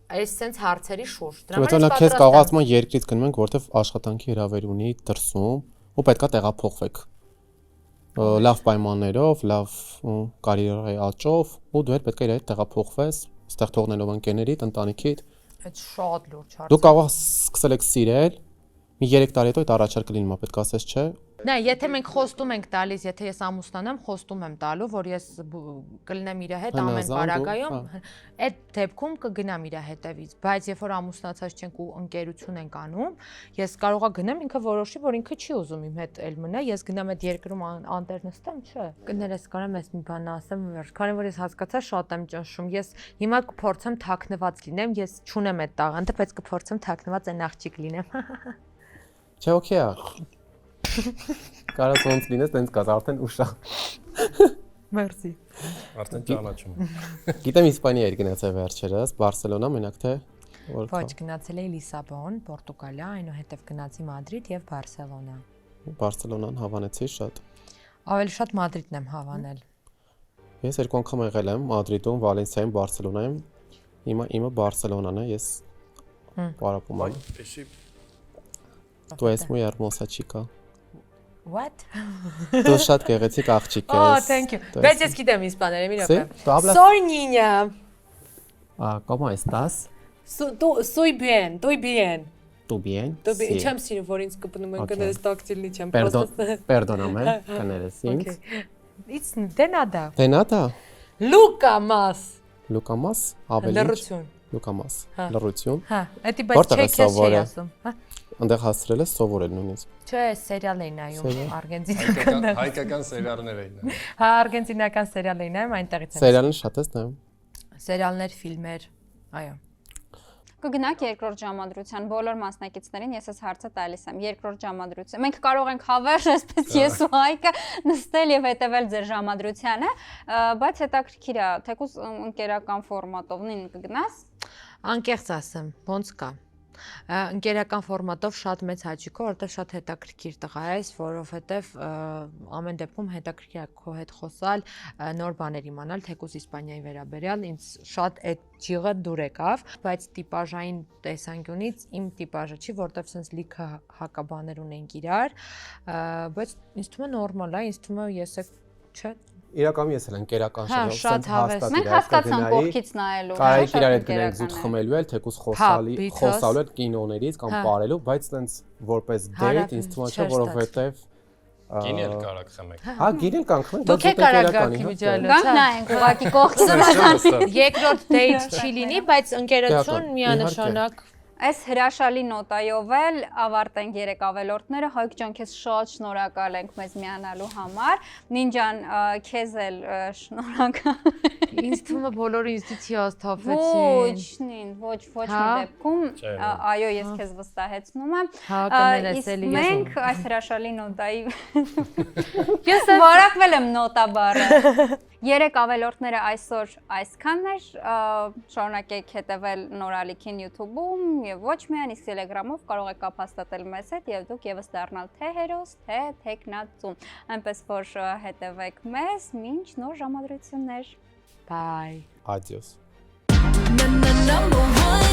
այս sense հարցերի շուրջ։ Դրա համար քեզ կաղացում են երկրից գնում ենք, որտեվ աշխատանքի հրավեր ունի դրսում, ու պետքա տեղափոխվեք։ Լավ պայմաններով, լավ կարիերայի աճով, ու դու էլ պետք է իր հետ տեղափոխվես, այստեղ թողնելով ընկերներիդ, ընտանիքիդ։ Այդ շատ լուրջ հարց։ Դու կարող ես սկսել եք սիրել, մի 3 տարի հետո այդ առաջարկը լինում է, պետք է ասես, չէ։ Նայ, եթե մենք խոստում ենք տալիս, եթե ես ամուսնանամ, խոստում եմ տալու, որ ես կլինեմ իր հետ ամեն պարագայում, այդ դեպքում կգնամ իր հետևից, բայց երբ որ ամուսնացած չենք ու ընկերություն ենք անում, ես կարողա գնամ, ինքը որոշի, որ ինքը չի ուզում իմ հետ էլ մնա, ես գնամ այդ երկրում անտեր նստեմ, չէ։ Կներես, կարամ ես մի բան ասեմ, քանի որ ես հասկացա, շատ եմ ճնշում, ես հիմա կփորձեմ թաքնված լինեմ, ես չունեմ այդ տաղանդը, բայց կփորձեմ թաքնված այն աղջիկ լինեմ։ Չէ, օքեյ է։ Կարաս ոնց լինես, տենց կազ արդեն ուշ է։ Մերսի։ Արդեն ճանաչում։ Գիտեմ Իսպանիա էր գնացել վերջերս, Բարսելոնա մենակ թե Ոչ, գնացել էի Լիսաբոն, Պորտուգալիա, այնուհետև գնացի Մադրիդ եւ Բարսելոնա։ Բարսելոնան հավանեցի շատ։ Ավելի շատ Մադրիդն եմ հավանել։ Ես 2 անգամ եղել եմ Մադրիդում, Վալենսիայում, Բարսելոնայում։ Հիմա իմը Բարսելոնան է, ես պարապում եմ։ Դու ես մոյ hermosa chica։ What? Դու շատ գեղեցիկ աղջիկ ես։ Oh, thank you. Բայց ես գիտեմ իսպաներեն, մի Sí, րոպե։ tú hablas- Soy niña. ¿Cómo estás? Soy bien, estoy bien. ¿Tú bien? Դու Sí. չեմ սիրում, որ ինձ կպնում են Okay. կներես տակտիլնի չեմ Perdóname, կներես ինձ։ Okay. It's de nada. De nada. Luca mas. Luca Mas, ավելի։ Լրություն։ Luca Mas, Հա։ լրություն։ Հա, դա բայց Որտեղ է չեք ես չի սովորել։ ասում։ Հա։ Այնտեղ հասցրել ես սովորել նույնիսկ։ Չէ, սերիալ էին նայում Սերիալ։ արգենտինական։ Հայկական սերիալներ էին։ Հա, արգենտինական սերիալ էին նայում, այնտեղից եմ։ Սերիալը շատ ես նայում։ Սերիալներ, ֆիլմեր, այո։ Կգնաք երկրորդ ժամադրության բոլոր մասնակիցներին ես այս հարցը տալիս եմ երկրորդ ժամադրություն մենք կարող ենք հավերժ այսպես ես ու Հայկը նստել եւ հետեւել ձեր ժամադրությանը բայց հետաքրքիր է թեկուզ ընկերական ֆորմատով նույն կգնաս Անկեղծ ասեմ, ոնց կա։ Ընկերական ֆորմատով շատ մեծ հաճույք է, որովհետև շատ հետաքրքիր տղա ես, որովհետև ամեն դեպքում հետաքրքիր է քո հետ խոսալ, նոր բաներ իմանալ, թեկուզ Իսպանիայի վերաբերյալ, ինձ շատ այդ ջիղը դուր եկավ, բայց տիպաժային տեսանկյունից իմ տիպաժը չի, որովհետև sense լիքը հակաբաներ ունենք իրար, բայց ինձ թվում է նորմալ է, ինձ թվում է ես չէ Իրականում ես էլ ընկերական Հա, շրջանում շատ հավես։ մենք հասկացանք կողքից նայելու Կարելի իրար հետ գնալ զուտ խմելու էլ, թեկուզ խոսալու էլ կինոներից կամ Հա։ ապարելու, բայց տենց որպես date ինձ թվում է չէ, որովհետև Գին էլ կարակ խմեք։ Հա, գին էլ կանք խմենք, Դուք եք կարա գաքի միջալը։ Գանք նայենք ուղակի կողքից Երկրորդ date չի լինի, բայց ընկերություն միանշանակ Այս հրաշալի նոտայով էլ ավարտենք 3 ավելորդները Հայկ ջան քեզ շատ շնորհակալ ենք մեզ միանալու համար Նինջան քեզ էլ շնորհակալ Ինձ թվում է բոլորը ինձից հիասթափվեցին։ Ոչ մի դեպքում այո ես քեզ վստահեցնում եմ Հա, կներես էլի ես։ Մենք այս հրաշալի նոտայի Ես վարակվել եմ նոտա բառը 3 ավելորդները այսօր այսքանն էր շարունակեք հետևել Նորալիքին YouTube-ում եւ ոչ միայն իսկ Telegram-ով կարող եք կապ հաստատել մեզ հետ եւ դուք եւս դառնալ թե հերոս, թե տեխնացու այնպես որ հետևեք մեզ մինչ նոր ժամադրություններ Bye Adios Number one